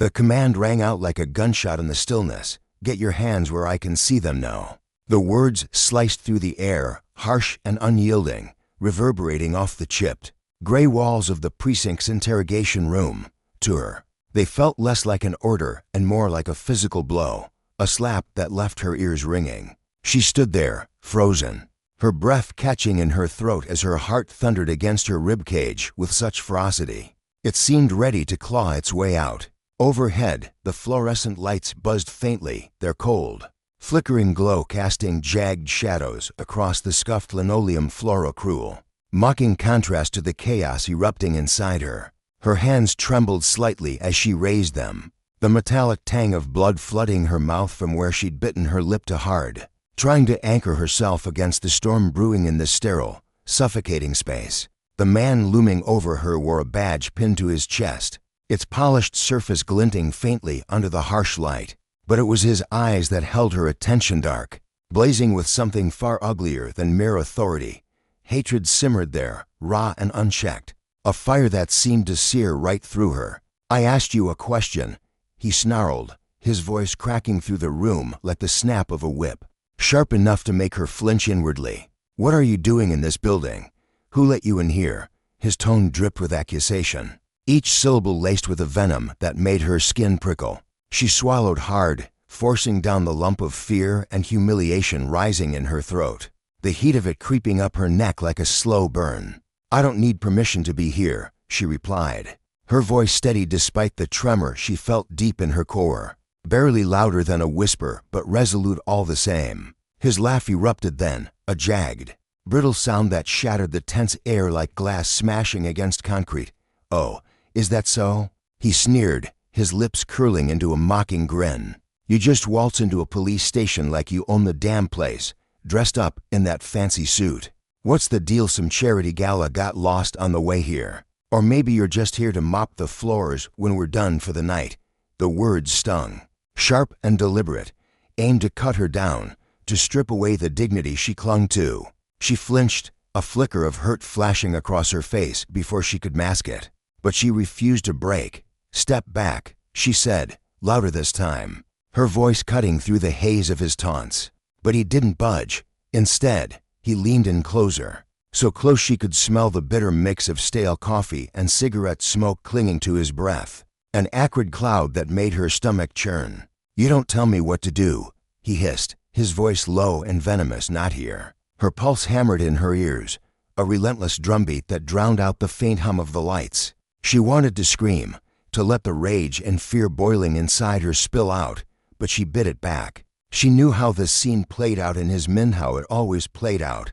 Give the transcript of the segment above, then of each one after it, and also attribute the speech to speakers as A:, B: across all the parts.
A: The command rang out like a gunshot in the stillness. "Get your hands where I can see them now." The words sliced through the air, harsh and unyielding, reverberating off the chipped, gray walls of the precinct's interrogation room. To her, they felt less like an order and more like a physical blow, a slap that left her ears ringing. She stood there, frozen, her breath catching in her throat as her heart thundered against her ribcage with such ferocity. It seemed ready to claw its way out. Overhead, the fluorescent lights buzzed faintly, their cold, flickering glow casting jagged shadows across the scuffed linoleum floor, a cruel, mocking contrast to the chaos erupting inside her. Her hands trembled slightly as she raised them, the metallic tang of blood flooding her mouth from where she'd bitten her lip to hard, trying to anchor herself against the storm brewing in the sterile, suffocating space. The man looming over her wore a badge pinned to his chest, its polished surface glinting faintly under the harsh light. But it was his eyes that held her attention, dark, blazing with something far uglier than mere authority. Hatred simmered there, raw and unchecked, a fire that seemed to sear right through her. "I asked you a question," he snarled, his voice cracking through the room like the snap of a whip, sharp enough to make her flinch inwardly. "What are you doing in this building? Who let you in here?" His tone dripped with accusation, each syllable laced with a venom that made her skin prickle. She swallowed hard, forcing down the lump of fear and humiliation rising in her throat, the heat of it creeping up her neck like a slow burn. "I don't need permission to be here," she replied, her voice steady despite the tremor she felt deep in her core, barely louder than a whisper but resolute all the same. His laugh erupted then, a jagged, brittle sound that shattered the tense air like glass smashing against concrete. "Oh, is that so?" he sneered, his lips curling into a mocking grin. "You just waltz into a police station like you own the damn place, dressed up in that fancy suit. What's the deal? Some charity gala got lost on the way here? Or maybe you're just here to mop the floors when we're done for the night." The words stung, sharp and deliberate, aimed to cut her down, to strip away the dignity she clung to. She flinched, a flicker of hurt flashing across her face before she could mask it. But she refused to break. "Step back," she said, louder this time, her voice cutting through the haze of his taunts. But he didn't budge. Instead, he leaned in closer, so close she could smell the bitter mix of stale coffee and cigarette smoke clinging to his breath, an acrid cloud that made her stomach churn. "You don't tell me what to do," he hissed, his voice low and venomous. "Not here." Her pulse hammered in her ears, a relentless drumbeat that drowned out the faint hum of the lights. She wanted to scream, to let the rage and fear boiling inside her spill out, but she bit it back. She knew how this scene played out in his men, how it always played out.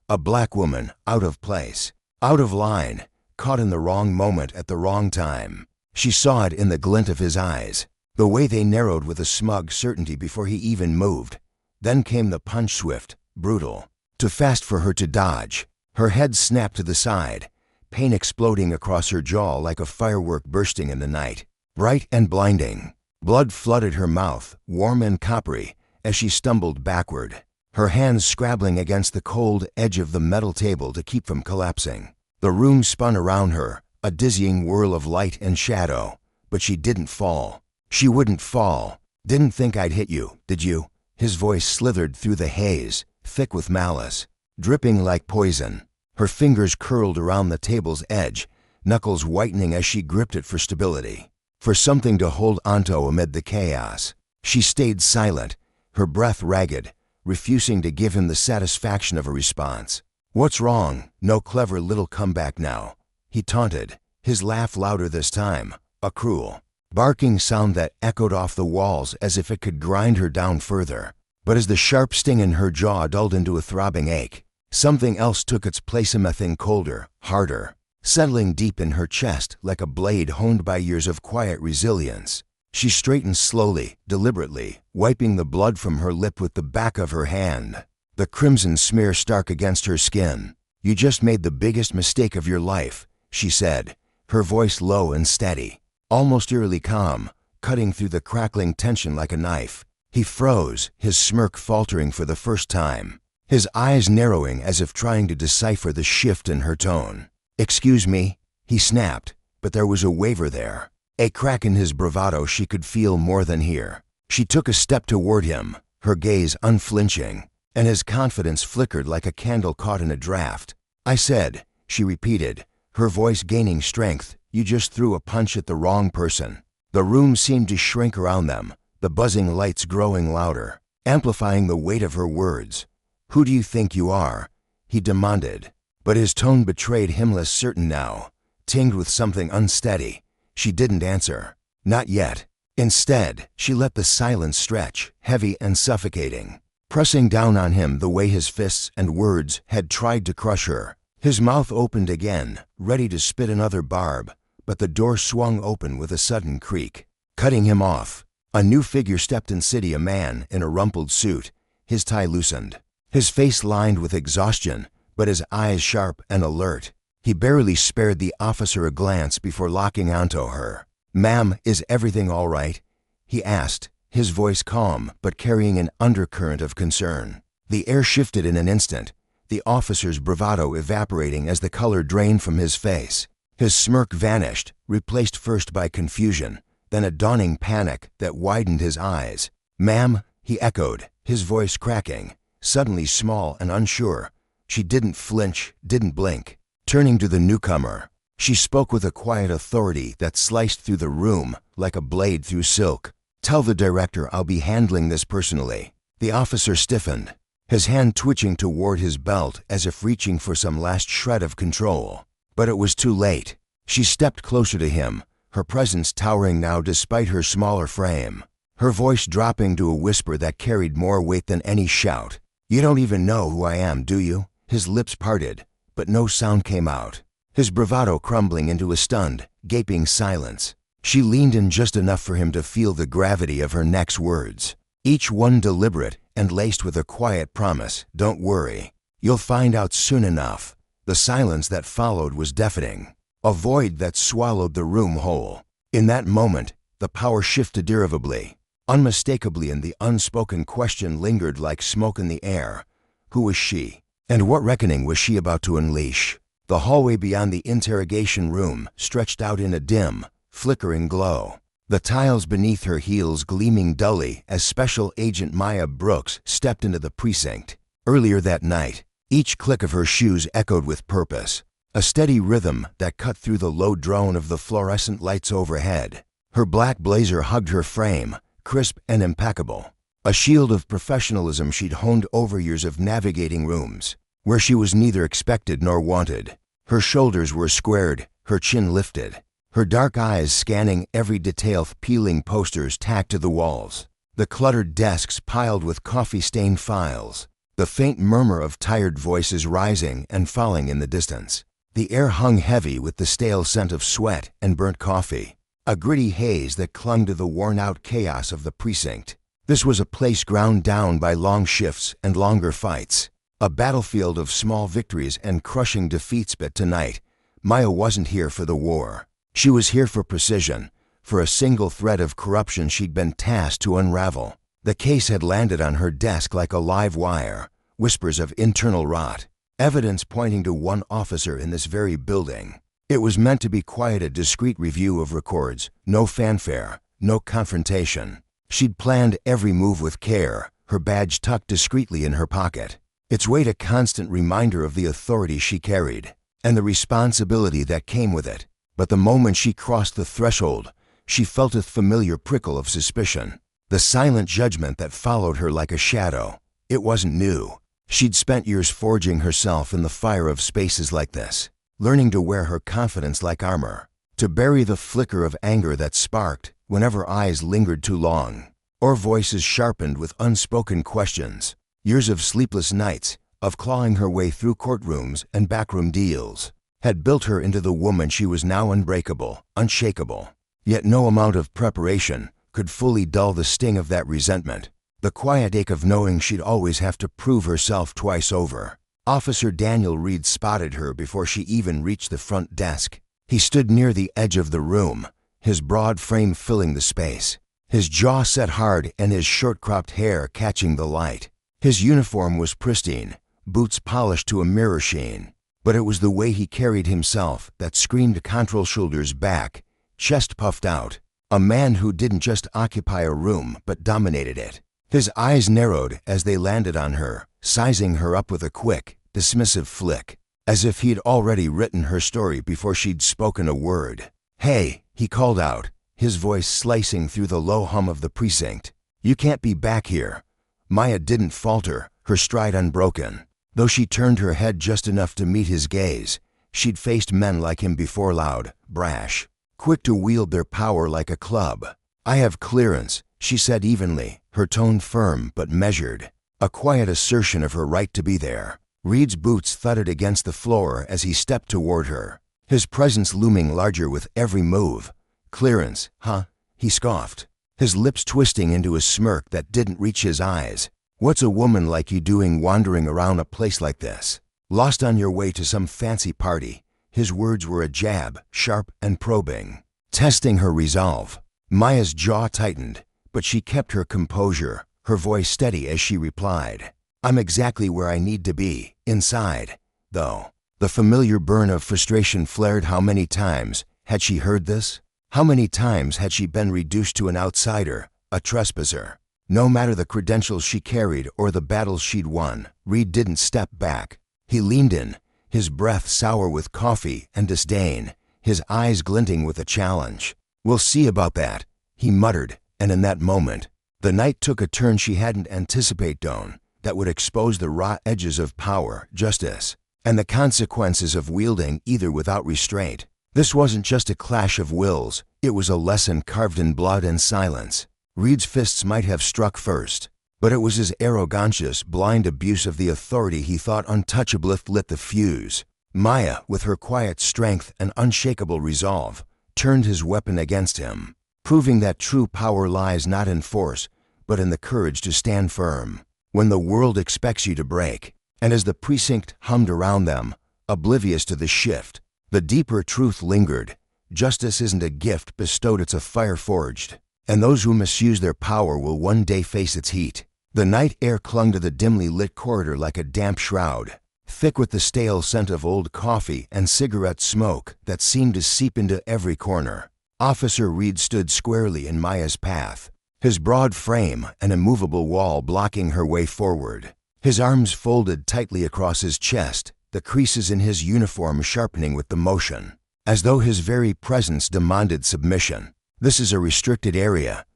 A: A black woman, out of place, out of line, caught in the wrong moment at the wrong time. She saw it in the glint of his eyes, the way they narrowed with a smug certainty before he even moved. Then came the punch, swift, brutal, too fast for her to dodge. Her head snapped to the side, pain exploding across her jaw like a firework bursting in the night, bright and blinding. Blood flooded her mouth, warm and coppery, as she stumbled backward, her hands scrabbling against the cold edge of the metal table to keep from collapsing. The room spun around her, a dizzying whirl of light and shadow, but she didn't fall. She wouldn't fall. "Didn't think I'd hit you, did you?" His voice slithered through the haze, thick with malice, dripping like poison. Her fingers curled around the table's edge, knuckles whitening as she gripped it for stability, for something to hold onto amid the chaos. She stayed silent, her breath ragged, refusing to give him the satisfaction of a response. "What's wrong? No clever little comeback now," he taunted, his laugh louder this time, a cruel, barking sound that echoed off the walls as if it could grind her down further. But as the sharp sting in her jaw dulled into a throbbing ache, something else took its place, something colder, harder, settling deep in her chest like a blade honed by years of quiet resilience. She straightened slowly, deliberately, wiping the blood from her lip with the back of her hand, the crimson smear stark against her skin. "You just made the biggest mistake of your life," she said, her voice low and steady, almost eerily calm, cutting through the crackling tension like a knife. He froze, his smirk faltering for the first time, his eyes narrowing as if trying to decipher the shift in her tone. "Excuse me," he snapped, but there was a waver there, A crack in his bravado she could feel more than hear. She took a step toward him, her gaze unflinching, and his confidence flickered like a candle caught in a draft. "I said," she repeated, her voice gaining strength, "you just threw a punch at the wrong person." The room seemed to shrink around them, the buzzing lights growing louder, amplifying the weight of her words. "Who do you think you are?" he demanded, but his tone betrayed him less certain now, tinged with something unsteady. She didn't answer. Not yet. Instead, she let the silence stretch, heavy and suffocating, pressing down on him the way his fists and words had tried to crush her. His mouth opened again, ready to spit another barb, but the door swung open with a sudden creak, cutting him off. A new figure stepped in city, a man in a rumpled suit, his tie loosened, his face lined with exhaustion, but his eyes sharp and alert. He barely spared the officer a glance before locking onto her. "Ma'am, is everything all right?" he asked, his voice calm but carrying an undercurrent of concern. The air shifted in an instant, the officer's bravado evaporating as the color drained from his face. His smirk vanished, replaced first by confusion, then a dawning panic that widened his eyes. "Ma'am," he echoed, his voice cracking, suddenly small and unsure. She didn't flinch, didn't blink. Turning to the newcomer, she spoke with a quiet authority that sliced through the room like a blade through silk. "Tell the director I'll be handling this personally." The officer stiffened, his hand twitching toward his belt as if reaching for some last shred of control. But it was too late. She stepped closer to him, her presence towering now despite her smaller frame, her voice dropping to a whisper that carried more weight than any shout. "You don't even know who I am, do you?" His lips parted, but no sound came out, his bravado crumbling into a stunned, gaping silence. She leaned in just enough for him to feel the gravity of her next words, each one deliberate and laced with a quiet promise. "Don't worry. You'll find out soon enough." The silence that followed was deafening, a void that swallowed the room whole. In that moment, the power shifted irrevocably, unmistakably, and the unspoken question lingered like smoke in the air. Who was she? And what reckoning was she about to unleash? The hallway beyond the interrogation room stretched out in a dim, flickering glow, the tiles beneath her heels gleaming dully as Special Agent Maya Brooks stepped into the precinct. Earlier that night, each click of her shoes echoed with purpose, a steady rhythm that cut through the low drone of the fluorescent lights overhead. Her black blazer hugged her frame, crisp and impeccable, a shield of professionalism she'd honed over years of navigating rooms where she was neither expected nor wanted. Her shoulders were squared, her chin lifted, her dark eyes scanning every detail, peeling posters tacked to the walls, the cluttered desks piled with coffee-stained files, the faint murmur of tired voices rising and falling in the distance. The air hung heavy with the stale scent of sweat and burnt coffee, a gritty haze that clung to the worn-out chaos of the precinct. This was a place ground down by long shifts and longer fights, a battlefield of small victories and crushing defeats. But tonight, Maya wasn't here for the war. She was here for precision, for a single thread of corruption she'd been tasked to unravel. The case had landed on her desk like a live wire, whispers of internal rot, evidence pointing to one officer in this very building. It was meant to be quite a discreet review of records, no fanfare, no confrontation. She'd planned every move with care, her badge tucked discreetly in her pocket, its weight a constant reminder of the authority she carried, and the responsibility that came with it. But the moment she crossed the threshold, she felt a familiar prickle of suspicion, the silent judgment that followed her like a shadow. It wasn't new. She'd spent years forging herself in the fire of spaces like this, learning to wear her confidence like armor, to bury the flicker of anger that sparked whenever eyes lingered too long, or voices sharpened with unspoken questions. Years of sleepless nights, of clawing her way through courtrooms and backroom deals, had built her into the woman she was now, unbreakable, unshakable. Yet no amount of preparation could fully dull the sting of that resentment, the quiet ache of knowing she'd always have to prove herself twice over. Officer Daniel Reed spotted her before she even reached the front desk. He stood near the edge of the room, his broad frame filling the space, his jaw set hard and his short-cropped hair catching the light. His uniform was pristine, boots polished to a mirror sheen, but it was the way he carried himself that screamed control. Shoulders back, chest puffed out. A man who didn't just occupy a room but dominated it. His eyes narrowed as they landed on her, sizing her up with a quick, dismissive flick, as if he'd already written her story before she'd spoken a word. "Hey," he called out, his voice slicing through the low hum of the precinct. "You can't be back here." Maya didn't falter, her stride unbroken. Though she turned her head just enough to meet his gaze, she'd faced men like him before, loud, brash, quick to wield their power like a club. "I have clearance," she said evenly, her tone firm but measured, a quiet assertion of her right to be there. Reed's boots thudded against the floor as he stepped toward her, his presence looming larger with every move. "Clearance, huh?" he scoffed, his lips twisting into a smirk that didn't reach his eyes. "What's a woman like you doing wandering around a place like this? Lost on your way to some fancy party?" His words were a jab, sharp and probing, testing her resolve. Maya's jaw tightened, but she kept her composure, her voice steady as she replied, "I'm exactly where I need to be, inside, though." The familiar burn of frustration flared. How many times had she heard this? How many times had she been reduced to an outsider, a trespasser? No matter the credentials she carried or the battles she'd won, Reed didn't step back. He leaned in, his breath sour with coffee and disdain, his eyes glinting with a challenge. "We'll see about that," he muttered, and in that moment, the night took a turn she hadn't anticipated, that would expose the raw edges of power, justice, and the consequences of wielding either without restraint. This wasn't just a clash of wills, it was a lesson carved in blood and silence. Reed's fists might have struck first, but it was his arrogantous, blind abuse of the authority he thought untouchable lit the fuse. Maya, with her quiet strength and unshakable resolve, turned his weapon against him, proving that true power lies not in force, but in the courage to stand firm when the world expects you to break. And as the precinct hummed around them, oblivious to the shift, the deeper truth lingered. Justice isn't a gift bestowed, it's a fire forged, and those who misuse their power will one day face its heat. The night air clung to the dimly lit corridor like a damp shroud, thick with the stale scent of old coffee and cigarette smoke that seemed to seep into every corner. Officer Reed stood squarely in Maya's path, his broad frame an immovable wall blocking her way forward. His arms folded tightly across his chest, the creases in his uniform sharpening with the motion, as though his very presence demanded submission. "This is a restricted area,"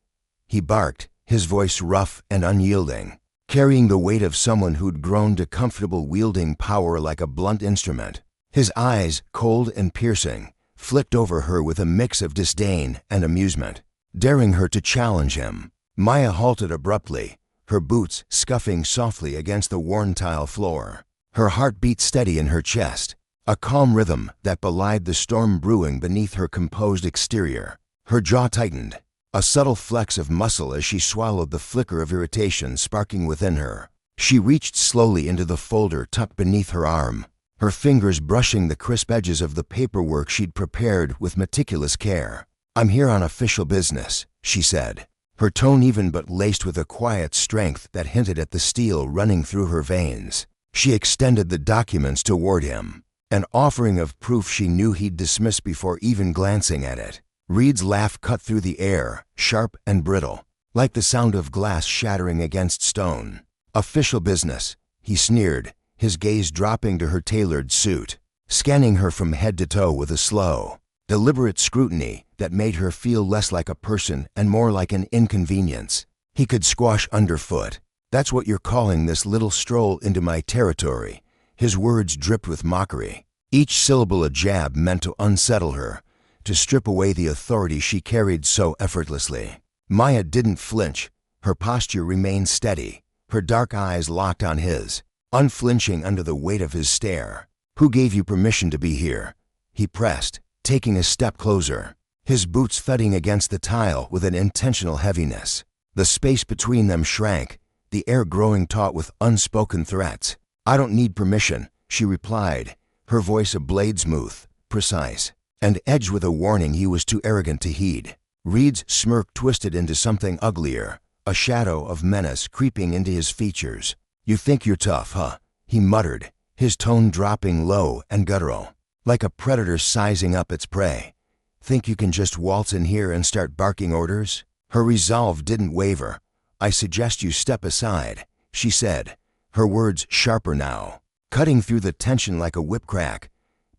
A: he barked, his voice rough and unyielding, carrying the weight of someone who'd grown to comfortable wielding power like a blunt instrument. His eyes, cold and piercing, flicked over her with a mix of disdain and amusement, daring her to challenge him. Maya halted abruptly, her boots scuffing softly against the worn tile floor. Her heart beat steady in her chest, a calm rhythm that belied the storm brewing beneath her composed exterior. Her jaw tightened, a subtle flex of muscle as she swallowed the flicker of irritation sparking within her. She reached slowly into the folder tucked beneath her arm, her fingers brushing the crisp edges of the paperwork she'd prepared with meticulous care. "I'm here on official business," she said, her tone even but laced with a quiet strength that hinted at the steel running through her veins. She extended the documents toward him, an offering of proof she knew he'd dismiss before even glancing at it. Reed's laugh cut through the air, sharp and brittle, like the sound of glass shattering against stone. "Official business," he sneered, his gaze dropping to her tailored suit, scanning her from head to toe with a slow, deliberate scrutiny that made her feel less like a person and more like an inconvenience he could squash underfoot. "That's what you're calling this little stroll into my territory?" His words dripped with mockery, each syllable a jab meant to unsettle her, to strip away the authority she carried so effortlessly. Maya didn't flinch, her posture remained steady, her dark eyes locked on his, unflinching under the weight of his stare. "Who gave you permission to be here?" he pressed, taking a step closer, his boots thudding against the tile with an intentional heaviness. The space between them shrank, the air growing taut with unspoken threats. "I don't need permission," she replied, her voice a blade smooth, precise, and edged with a warning he was too arrogant to heed. Reed's smirk twisted into something uglier, a shadow of menace creeping into his features. "You think you're tough, huh?" he muttered, his tone dropping low and guttural, like a predator sizing up its prey. Think you can just waltz in here and start barking orders? Her resolve didn't waver. I suggest you step aside, she said, her words sharper now, cutting through the tension like a whip crack.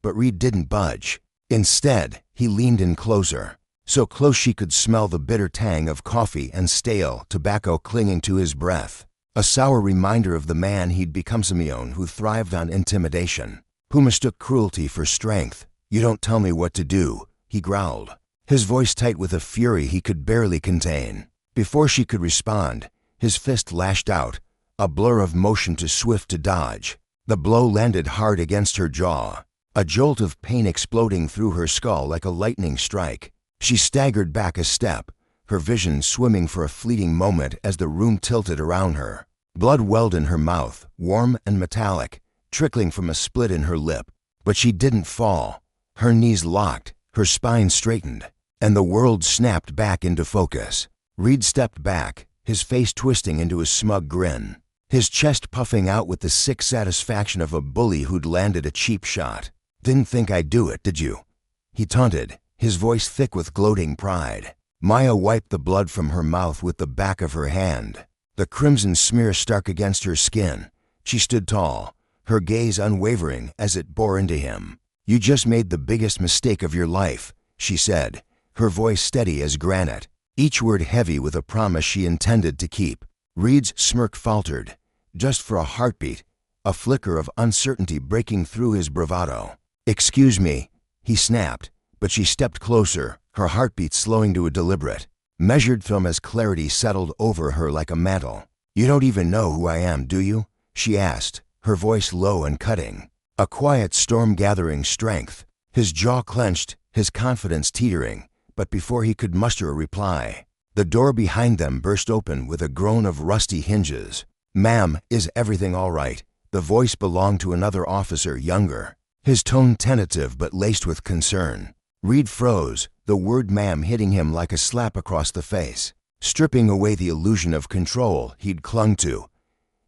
A: But Reed didn't budge. Instead, he leaned in closer, so close she could smell the bitter tang of coffee and stale tobacco clinging to his breath. A sour reminder of the man he'd become, Simeon, who thrived on intimidation, who mistook cruelty for strength. You don't tell me what to do, he growled, his voice tight with a fury he could barely contain. Before she could respond, his fist lashed out, a blur of motion too swift to dodge. The blow landed hard against her jaw, a jolt of pain exploding through her skull like a lightning strike. She staggered back a step, her vision swimming for a fleeting moment as the room tilted around her. Blood welled in her mouth, warm and metallic, trickling from a split in her lip. But she didn't fall. Her knees locked, her spine straightened, and the world snapped back into focus. Reed stepped back, his face twisting into a smug grin, his chest puffing out with the sick satisfaction of a bully who'd landed a cheap shot. Didn't think I'd do it, did you? He taunted, his voice thick with gloating pride. Maya wiped the blood from her mouth with the back of her hand, the crimson smear stark against her skin. She stood tall, her gaze unwavering as it bore into him. You just made the biggest mistake of your life, she said, her voice steady as granite, each word heavy with a promise she intended to keep. Reed's smirk faltered, just for a heartbeat, a flicker of uncertainty breaking through his bravado. Excuse me, he snapped, but she stepped closer, her heartbeat slowing to a deliberate, measured thrum as clarity settled over her like a mantle. You don't even know who I am, do you? She asked, her voice low and cutting, a quiet storm gathering strength. His jaw clenched, his confidence teetering, but before he could muster a reply, the door behind them burst open with a groan of rusty hinges. Ma'am, is everything all right? The voice belonged to another officer, younger, his tone tentative but laced with concern. Reed froze, the word ma'am hitting him like a slap across the face, stripping away the illusion of control he'd clung to.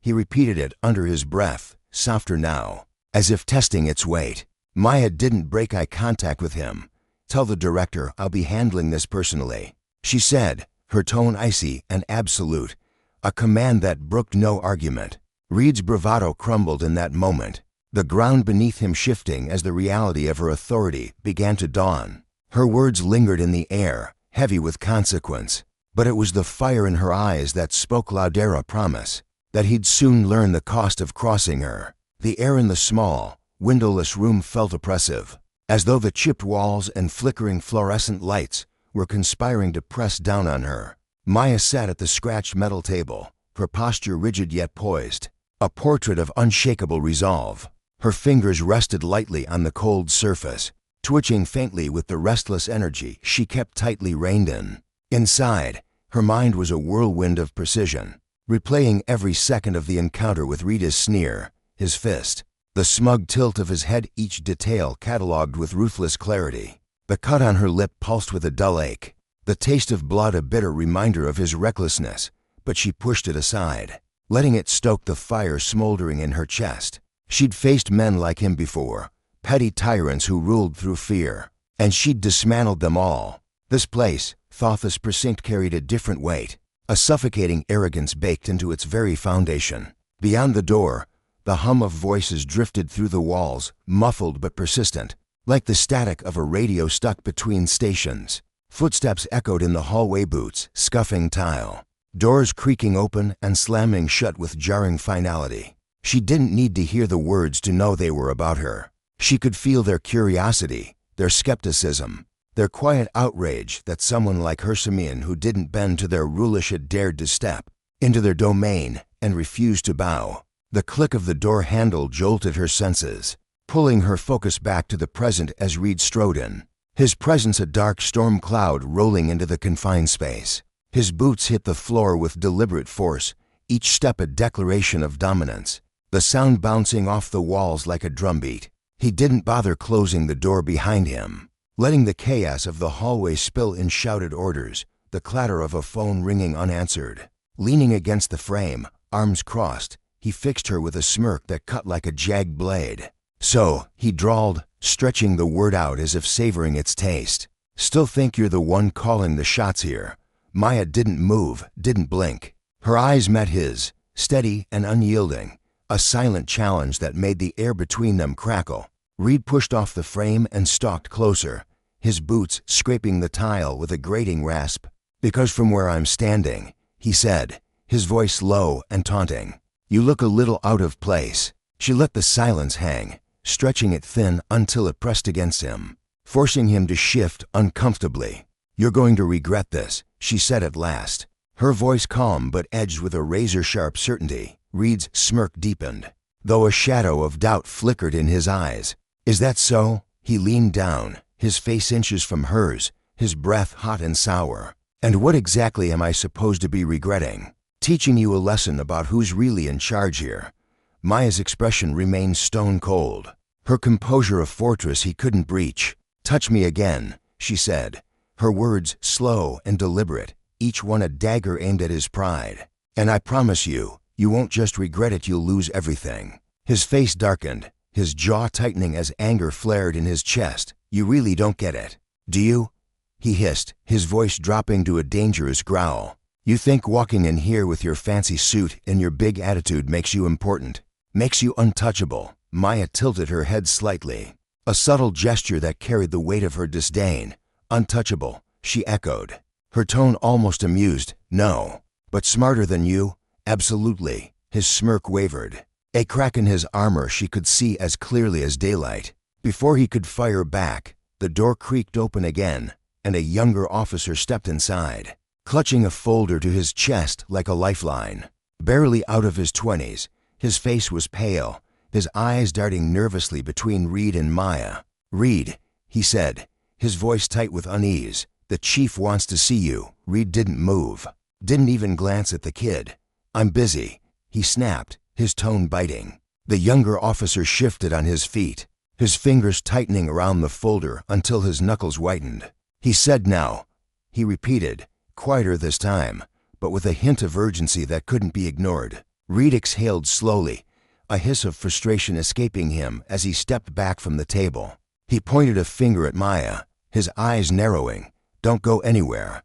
A: He repeated it under his breath, softer now, as if testing its weight. Maya didn't break eye contact with him. Tell the director I'll be handling this personally, she said, her tone icy and absolute, a command that brooked no argument. Reed's bravado crumbled in that moment, the ground beneath him shifting as the reality of her authority began to dawn. Her words lingered in the air, heavy with consequence, but it was the fire in her eyes that spoke louder a promise, that he'd soon learn the cost of crossing her. The air in the small, windowless room felt oppressive, as though the chipped walls and flickering fluorescent lights were conspiring to press down on her. Maya sat at the scratched metal table, her posture rigid yet poised, a portrait of unshakable resolve. Her fingers rested lightly on the cold surface, twitching faintly with the restless energy she kept tightly reined in. Inside, her mind was a whirlwind of precision, replaying every second of the encounter with Rita's sneer, his fist, the smug tilt of his head, each detail catalogued with ruthless clarity. The cut on her lip pulsed with a dull ache, the taste of blood a bitter reminder of his recklessness, but she pushed it aside, letting it stoke the fire smoldering in her chest. She'd faced men like him before, petty tyrants who ruled through fear, and she'd dismantled them all. This place, Thotha's precinct, carried a different weight, a suffocating arrogance baked into its very foundation. Beyond the door, the hum of voices drifted through the walls, muffled but persistent, like the static of a radio stuck between stations. Footsteps echoed in the hallway, boots scuffing tile, doors creaking open and slamming shut with jarring finality. She didn't need to hear the words to know they were about her. She could feel their curiosity, their skepticism, their quiet outrage that someone like Simeon, who didn't bend to their rulish, had dared to step into their domain and refused to bow. The click of the door handle jolted her senses, pulling her focus back to the present as Reed strode in, his presence a dark storm cloud rolling into the confined space. His boots hit the floor with deliberate force, each step a declaration of dominance, the sound bouncing off the walls like a drumbeat. He didn't bother closing the door behind him, letting the chaos of the hallway spill in shouted orders, the clatter of a phone ringing unanswered. Leaning against the frame, arms crossed, he fixed her with a smirk that cut like a jagged blade. So, he drawled, stretching the word out as if savoring its taste. Still think you're the one calling the shots here? Maya didn't move, didn't blink. Her eyes met his, steady and unyielding, a silent challenge that made the air between them crackle. Reed pushed off the frame and stalked closer, his boots scraping the tile with a grating rasp. "Because from where I'm standing," he said, his voice low and taunting, "you look a little out of place." She let the silence hang, stretching it thin until it pressed against him, forcing him to shift uncomfortably. "You're going to regret this," she said at last, her voice calm but edged with a razor-sharp certainty. Reed's smirk deepened, though a shadow of doubt flickered in his eyes. "Is that so?" He leaned down, his face inches from hers, his breath hot and sour. "And what exactly am I supposed to be regretting?" "Teaching you a lesson about who's really in charge here." Maya's expression remained stone cold, her composure a fortress he couldn't breach. "Touch me again," she said, her words slow and deliberate, each one a dagger aimed at his pride. "And I promise you, you won't just regret it, you'll lose everything." His face darkened, his jaw tightening as anger flared in his chest. "You really don't get it, do you?" he hissed, his voice dropping to a dangerous growl. "You think walking in here with your fancy suit and your big attitude makes you important, makes you untouchable?" Maya tilted her head slightly, a subtle gesture that carried the weight of her disdain. "Untouchable," she echoed, her tone almost amused. "No, but smarter than you? Absolutely." His smirk wavered, a crack in his armor she could see as clearly as daylight. Before he could fire back, the door creaked open again, and a younger officer stepped inside, clutching a folder to his chest like a lifeline. Barely out of his 20s, his face was pale, his eyes darting nervously between Reed and Maya. "Reed," he said, his voice tight with unease, "the chief wants to see you." Reed didn't move, didn't even glance at the kid. "I'm busy," he snapped, his tone biting. The younger officer shifted on his feet, his fingers tightening around the folder until his knuckles whitened. "He said now," he repeated, quieter this time, but with a hint of urgency that couldn't be ignored. Reed exhaled slowly, a hiss of frustration escaping him as he stepped back from the table. He pointed a finger at Maya, his eyes narrowing. "Don't go anywhere,"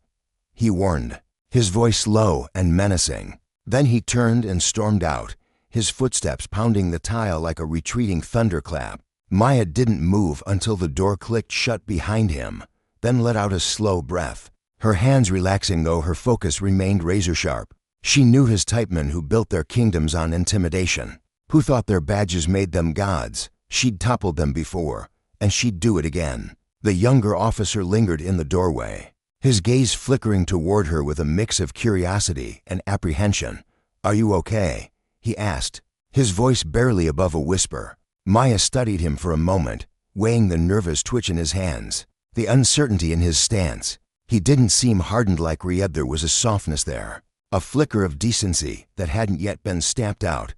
A: he warned, his voice low and menacing. Then he turned and stormed out, his footsteps pounding the tile like a retreating thunderclap. Maya didn't move until the door clicked shut behind him, then let out a slow breath, her hands relaxing though her focus remained razor-sharp. She knew his typemen who built their kingdoms on intimidation, who thought their badges made them gods. She'd toppled them before, and she'd do it again. The younger officer lingered in the doorway, his gaze flickering toward her with a mix of curiosity and apprehension. "Are you okay?" he asked, his voice barely above a whisper. Maya studied him for a moment, weighing the nervous twitch in his hands, the uncertainty in his stance. He didn't seem hardened like Ried. There was a softness there, a flicker of decency that hadn't yet been stamped out.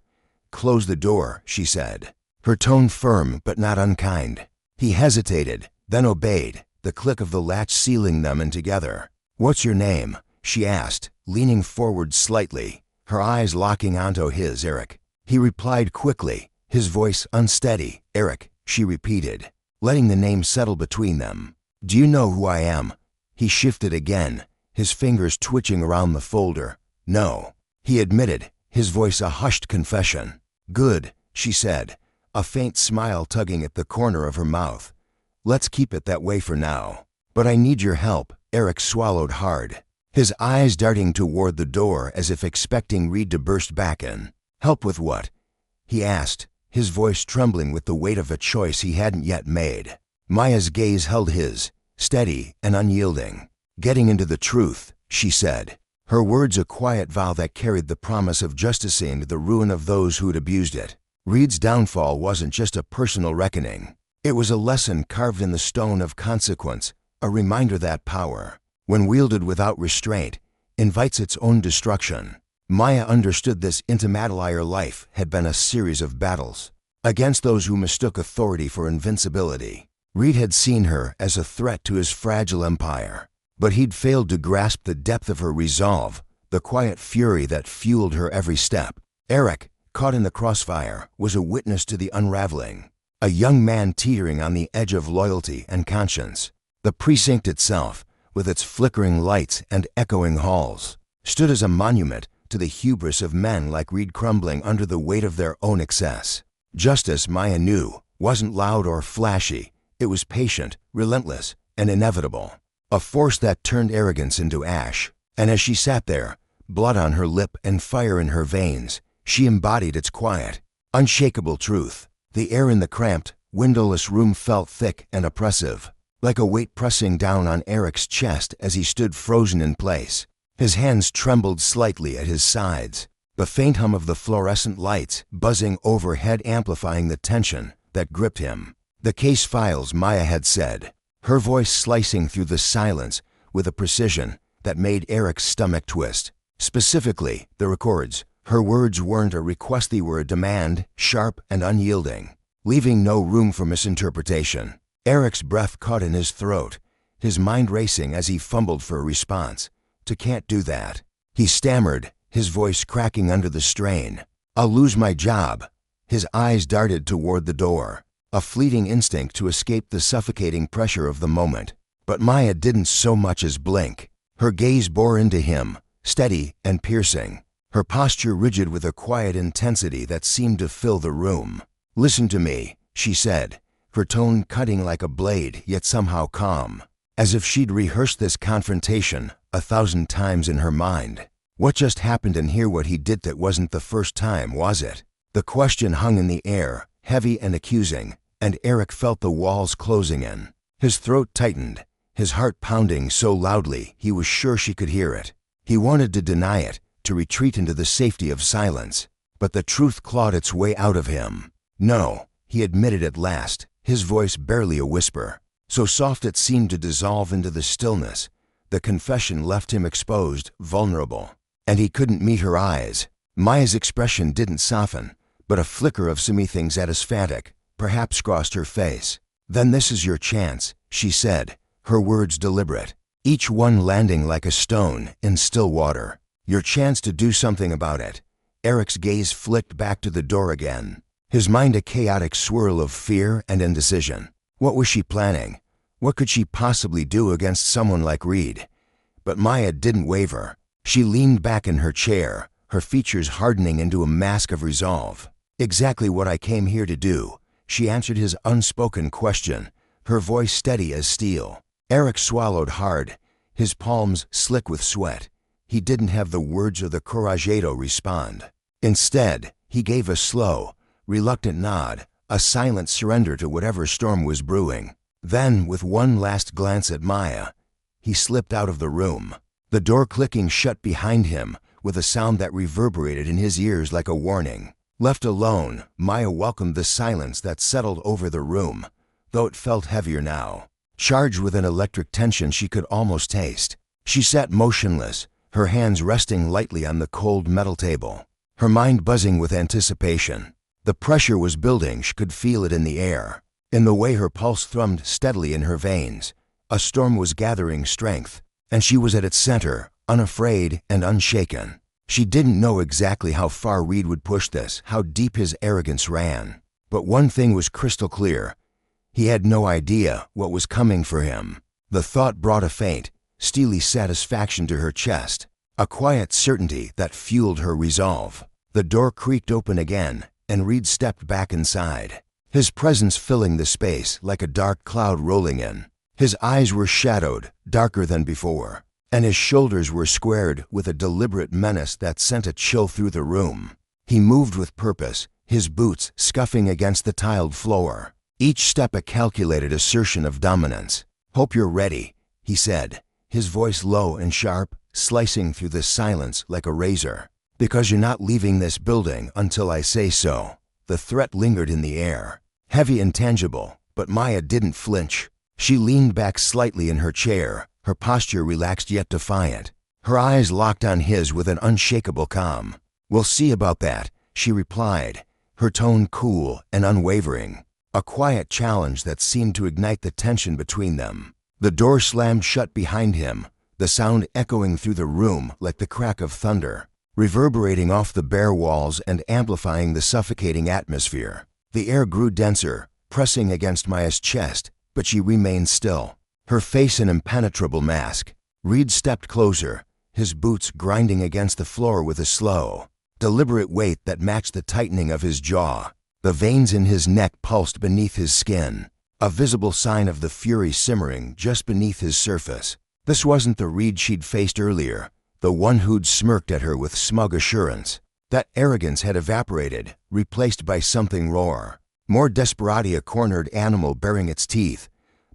A: "Close the door," she said, her tone firm but not unkind. He hesitated, then obeyed, the click of the latch sealing them in together. "What's your name?" she asked, leaning forward slightly, her eyes locking onto his. "Eric." He replied quickly, his voice unsteady. "Eric," she repeated, letting the name settle between them. "Do you know who I am?" He shifted again, his fingers twitching around the folder. "No," he admitted, his voice a hushed confession. "Good," she said, a faint smile tugging at the corner of her mouth. "Let's keep it that way for now. But I need your help." Eric swallowed hard, his eyes darting toward the door as if expecting Reed to burst back in. "Help with what?" he asked, his voice trembling with the weight of a choice he hadn't yet made. Maya's gaze held his, steady and unyielding. "Getting into the truth," she said, her words a quiet vow that carried the promise of justicing the ruin of those who'd abused it. Reed's downfall wasn't just a personal reckoning. It was a lesson carved in the stone of consequence, a reminder that power, when wielded without restraint, invites its own destruction. Maya understood this into Madalier life had been a series of battles against those who mistook authority for invincibility. Reed had seen her as a threat to his fragile empire, but he'd failed to grasp the depth of her resolve, the quiet fury that fueled her every step. Eric, caught in the crossfire, was a witness to the unraveling, a young man teetering on the edge of loyalty and conscience. The precinct itself, with its flickering lights and echoing halls, stood as a monument to the hubris of men like Reed crumbling under the weight of their own excess. Justice, Maya knew, wasn't loud or flashy. It was patient, relentless, and inevitable. A force that turned arrogance into ash. And as she sat there, blood on her lip and fire in her veins, she embodied its quiet, unshakable truth. The air in the cramped, windowless room felt thick and oppressive, like a weight pressing down on Eric's chest as he stood frozen in place. His hands trembled slightly at his sides, the faint hum of the fluorescent lights buzzing overhead amplifying the tension that gripped him. The case files, Maya had said, her voice slicing through the silence with a precision that made Eric's stomach twist. Specifically, the records. Her words weren't a request, they were a demand, sharp and unyielding, leaving no room for misinterpretation. Eric's breath caught in his throat, his mind racing as he fumbled for a response. "I can't do that," he stammered, his voice cracking under the strain. "I'll lose my job." His eyes darted toward the door, a fleeting instinct to escape the suffocating pressure of the moment. But Maya didn't so much as blink. Her gaze bore into him, steady and piercing, her posture rigid with a quiet intensity that seemed to fill the room. "Listen to me," she said, her tone cutting like a blade, yet somehow calm, as if she'd rehearsed this confrontation 1,000 times in her mind. What just happened, and hear what he did? That wasn't the first time, was it? The question hung in the air, heavy and accusing, and Eric felt the walls closing in. His throat tightened, his heart pounding so loudly he was sure she could hear it. He wanted to deny it, to retreat into the safety of silence, but the truth clawed its way out of him. "No," he admitted at last, his voice barely a whisper, so soft it seemed to dissolve into the stillness. The confession left him exposed, vulnerable, and he couldn't meet her eyes. Maya's expression didn't soften, but a flicker of something satisfactory perhaps crossed her face. "Then this is your chance," she said, her words deliberate, each one landing like a stone in still water. "Your chance to do something about it." Eric's gaze flicked back to the door again, his mind a chaotic swirl of fear and indecision. What was she planning? What could she possibly do against someone like Reed? But Maya didn't waver. She leaned back in her chair, her features hardening into a mask of resolve. "Exactly what I came here to do," she answered his unspoken question, her voice steady as steel. Eric swallowed hard, his palms slick with sweat. He didn't have the words or the courage to respond. Instead, he gave a slow, reluctant nod, a silent surrender to whatever storm was brewing. Then, with one last glance at Maya, he slipped out of the room, the door clicking shut behind him with a sound that reverberated in his ears like a warning. Left alone, Maya welcomed the silence that settled over the room, though it felt heavier now, charged with an electric tension she could almost taste. She sat motionless, her hands resting lightly on the cold metal table, her mind buzzing with anticipation. The pressure was building, she could feel it in the air, in the way her pulse thrummed steadily in her veins. A storm was gathering strength, and she was at its center, unafraid and unshaken. She didn't know exactly how far Reed would push this, how deep his arrogance ran. But one thing was crystal clear. He had no idea what was coming for him. The thought brought a faint, steely satisfaction to her chest, a quiet certainty that fueled her resolve. The door creaked open again, and Reed stepped back inside, his presence filling the space like a dark cloud rolling in. His eyes were shadowed, darker than before, and his shoulders were squared with a deliberate menace that sent a chill through the room. He moved with purpose, his boots scuffing against the tiled floor, each step a calculated assertion of dominance. "Hope you're ready," he said, his voice low and sharp, slicing through the silence like a razor. "Because you're not leaving this building until I say so." The threat lingered in the air, heavy and tangible, but Maya didn't flinch. She leaned back slightly in her chair, her posture relaxed yet defiant, her eyes locked on his with an unshakable calm. "We'll see about that," she replied, her tone cool and unwavering, a quiet challenge that seemed to ignite the tension between them. The door slammed shut behind him, the sound echoing through the room like the crack of thunder, reverberating off the bare walls and amplifying the suffocating atmosphere. The air grew denser, pressing against Maya's chest, but she remained still. her face an impenetrable mask. Reed stepped closer, his boots grinding against the floor with a slow, deliberate weight that matched the tightening of his jaw. The veins in his neck pulsed beneath his skin, a visible sign of the fury simmering just beneath his surface. This wasn't the Reed she'd faced earlier, the one who'd smirked at her with smug assurance. That arrogance had evaporated, replaced by something rawer, more desperate, a cornered animal baring its teeth.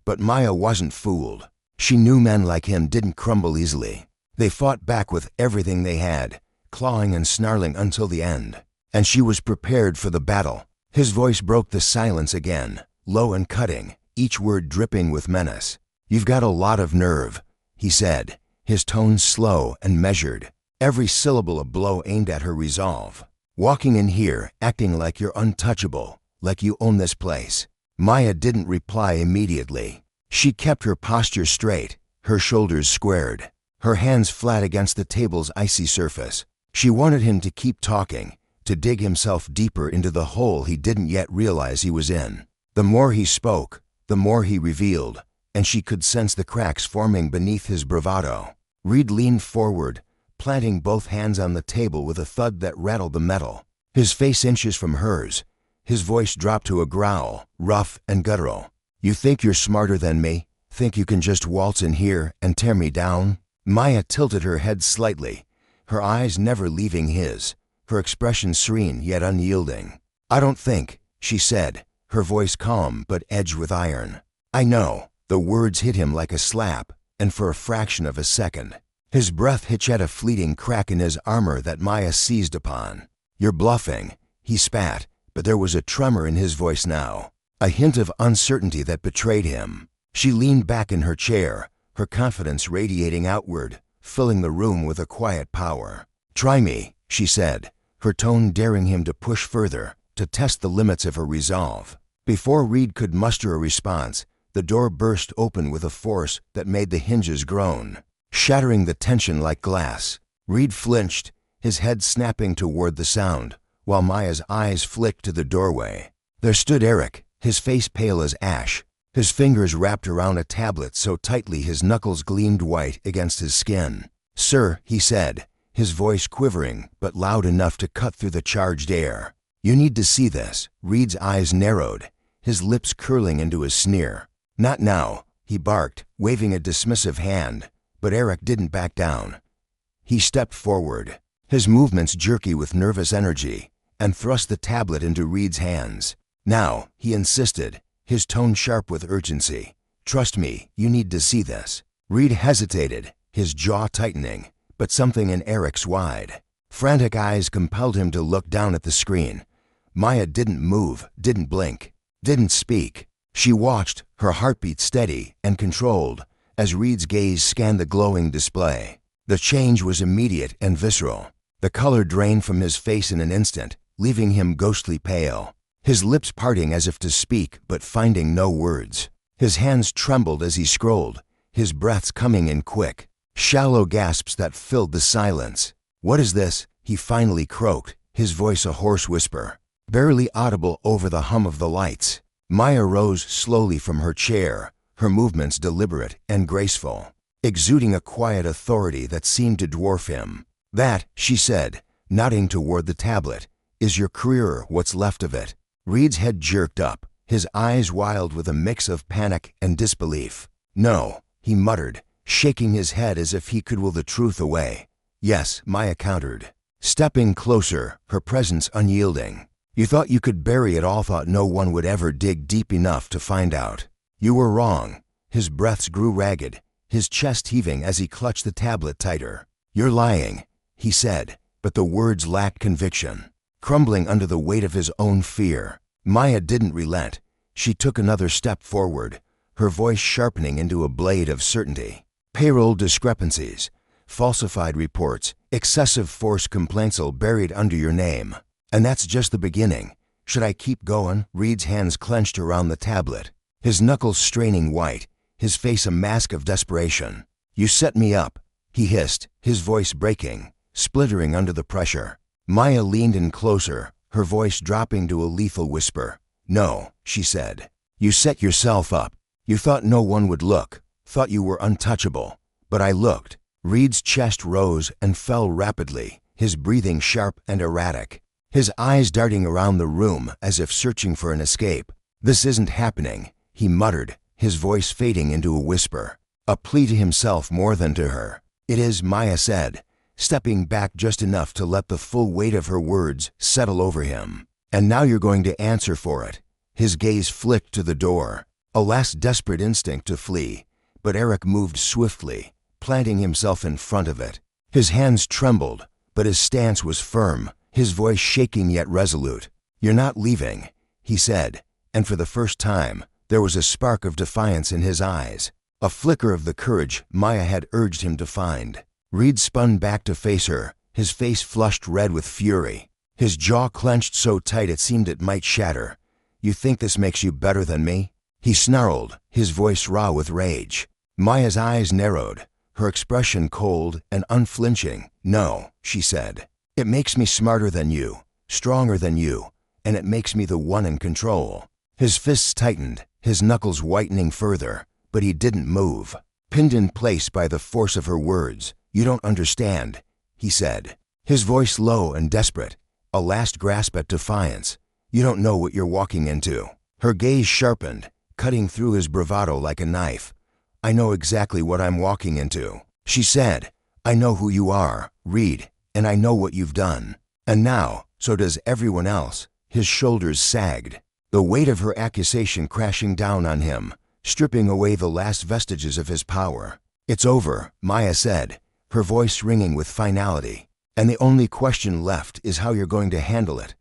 A: But Maya wasn't fooled. She knew men like him didn't crumble easily. They fought back with everything they had, clawing and snarling until the end. And she was prepared for the battle. His voice broke the silence again, low and cutting, each word dripping with menace. "You've got a lot of nerve," he said, his tone slow and measured, every syllable a blow aimed at her resolve. "Walking in here, acting like you're untouchable, like you own this place." Maya didn't reply immediately. She kept her posture straight, her shoulders squared, her hands flat against the table's icy surface. She wanted him to keep talking, to dig himself deeper into the hole he didn't yet realize he was in. The more he spoke, the more he revealed, and she could sense the cracks forming beneath his bravado. Reed leaned forward, planting both hands on the table with a thud that rattled the metal. His face inches from hers, his voice dropped to a growl, rough and guttural. "You think you're smarter than me? Think you can just waltz in here and tear me down?" Maya tilted her head slightly, her eyes never leaving his, her expression serene yet unyielding. "I don't think," she said, her voice calm but edged with iron. "I know." The words hit him like a slap, and for a fraction of a second, his breath hitched at a fleeting crack in his armor that Maya seized upon. "You're bluffing," he spat, but there was a tremor in his voice now, a hint of uncertainty that betrayed him. She leaned back in her chair, her confidence radiating outward, filling the room with a quiet power. "Try me," she said, her tone daring him to push further, to test the limits of her resolve. Before Reed could muster a response, the door burst open with a force that made the hinges groan, shattering the tension like glass. Reed flinched, his head snapping toward the sound, while Maya's eyes flicked to the doorway. There stood Eric, his face pale as ash, his fingers wrapped around a tablet so tightly his knuckles gleamed white against his skin. "Sir," he said, his voice quivering but loud enough to cut through the charged air. "You need to see this." Reed's eyes narrowed, his lips curling into a sneer. "Not now," he barked, waving a dismissive hand, but Eric didn't back down. He stepped forward, his movements jerky with nervous energy, and thrust the tablet into Reed's hands. "Now," he insisted, his tone sharp with urgency. "Trust me, you need to see this." Reed hesitated, his jaw tightening, but something in Eric's wide, frantic eyes compelled him to look down at the screen. Maya didn't move, didn't blink, didn't speak. She watched, her heartbeat steady and controlled, as Reed's gaze scanned the glowing display. The change was immediate and visceral. The color drained from his face in an instant, leaving him ghostly pale, his lips parting as if to speak but finding no words. His hands trembled as he scrolled, his breaths coming in quick, shallow gasps that filled the silence. "What is this?" he finally croaked, his voice a hoarse whisper, barely audible over the hum of the lights. Maya rose slowly from her chair, her movements deliberate and graceful, exuding a quiet authority that seemed to dwarf him. "That," she said, nodding toward the tablet, "is your career, what's left of it." Reed's head jerked up, his eyes wild with a mix of panic and disbelief. "No," he muttered, shaking his head as if he could will the truth away. "Yes," Maya countered, stepping closer, her presence unyielding. "You thought you could bury it all, thought no one would ever dig deep enough to find out. You were wrong." His breaths grew ragged, his chest heaving as he clutched the tablet tighter. "You're lying," he said, but the words lacked conviction, crumbling under the weight of his own fear. Maya didn't relent. She took another step forward, her voice sharpening into a blade of certainty. "Payroll discrepancies, falsified reports, excessive force complaints all buried under your name. And that's just the beginning. Should I keep going?" Reed's hands clenched around the tablet, his knuckles straining white, his face a mask of desperation. "You set me up," he hissed, his voice breaking, splittering under the pressure. Maya leaned in closer, her voice dropping to a lethal whisper. "No," she said. "You set yourself up. You thought no one would look. Thought you were untouchable. But I looked. Reed's chest rose and fell rapidly, his breathing sharp and erratic, his eyes darting around the room as if searching for an escape. "This isn't happening," he muttered, his voice fading into a whisper, a plea to himself more than to her. "It is," Maya said, stepping back just enough to let the full weight of her words settle over him. "And now you're going to answer for it." His gaze flicked to the door, a last desperate instinct to flee, but Eric moved swiftly, planting himself in front of it. His hands trembled, but his stance was firm, his voice shaking yet resolute. "You're not leaving," he said, and for the first time, there was a spark of defiance in his eyes, a flicker of the courage Maya had urged him to find. Reed spun back to face her, his face flushed red with fury, his jaw clenched so tight it seemed it might shatter. "You think this makes you better than me?" he snarled, his voice raw with rage. Maya's eyes narrowed, her expression cold and unflinching. "No," she said. "It makes me smarter than you, stronger than you, and it makes me the one in control." His fists tightened, his knuckles whitening further, but he didn't move, pinned in place by the force of her words. "You don't understand," he said, his voice low and desperate, a last grasp at defiance. "You don't know what you're walking into." Her gaze sharpened, cutting through his bravado like a knife. "I know exactly what I'm walking into," she said. "I know who you are, Reed, and I know what you've done. And now, so does everyone else." His shoulders sagged, the weight of her accusation crashing down on him, stripping away the last vestiges of his power. "It's over," Maya said, her voice ringing with finality. "And the only question left is how you're going to handle it."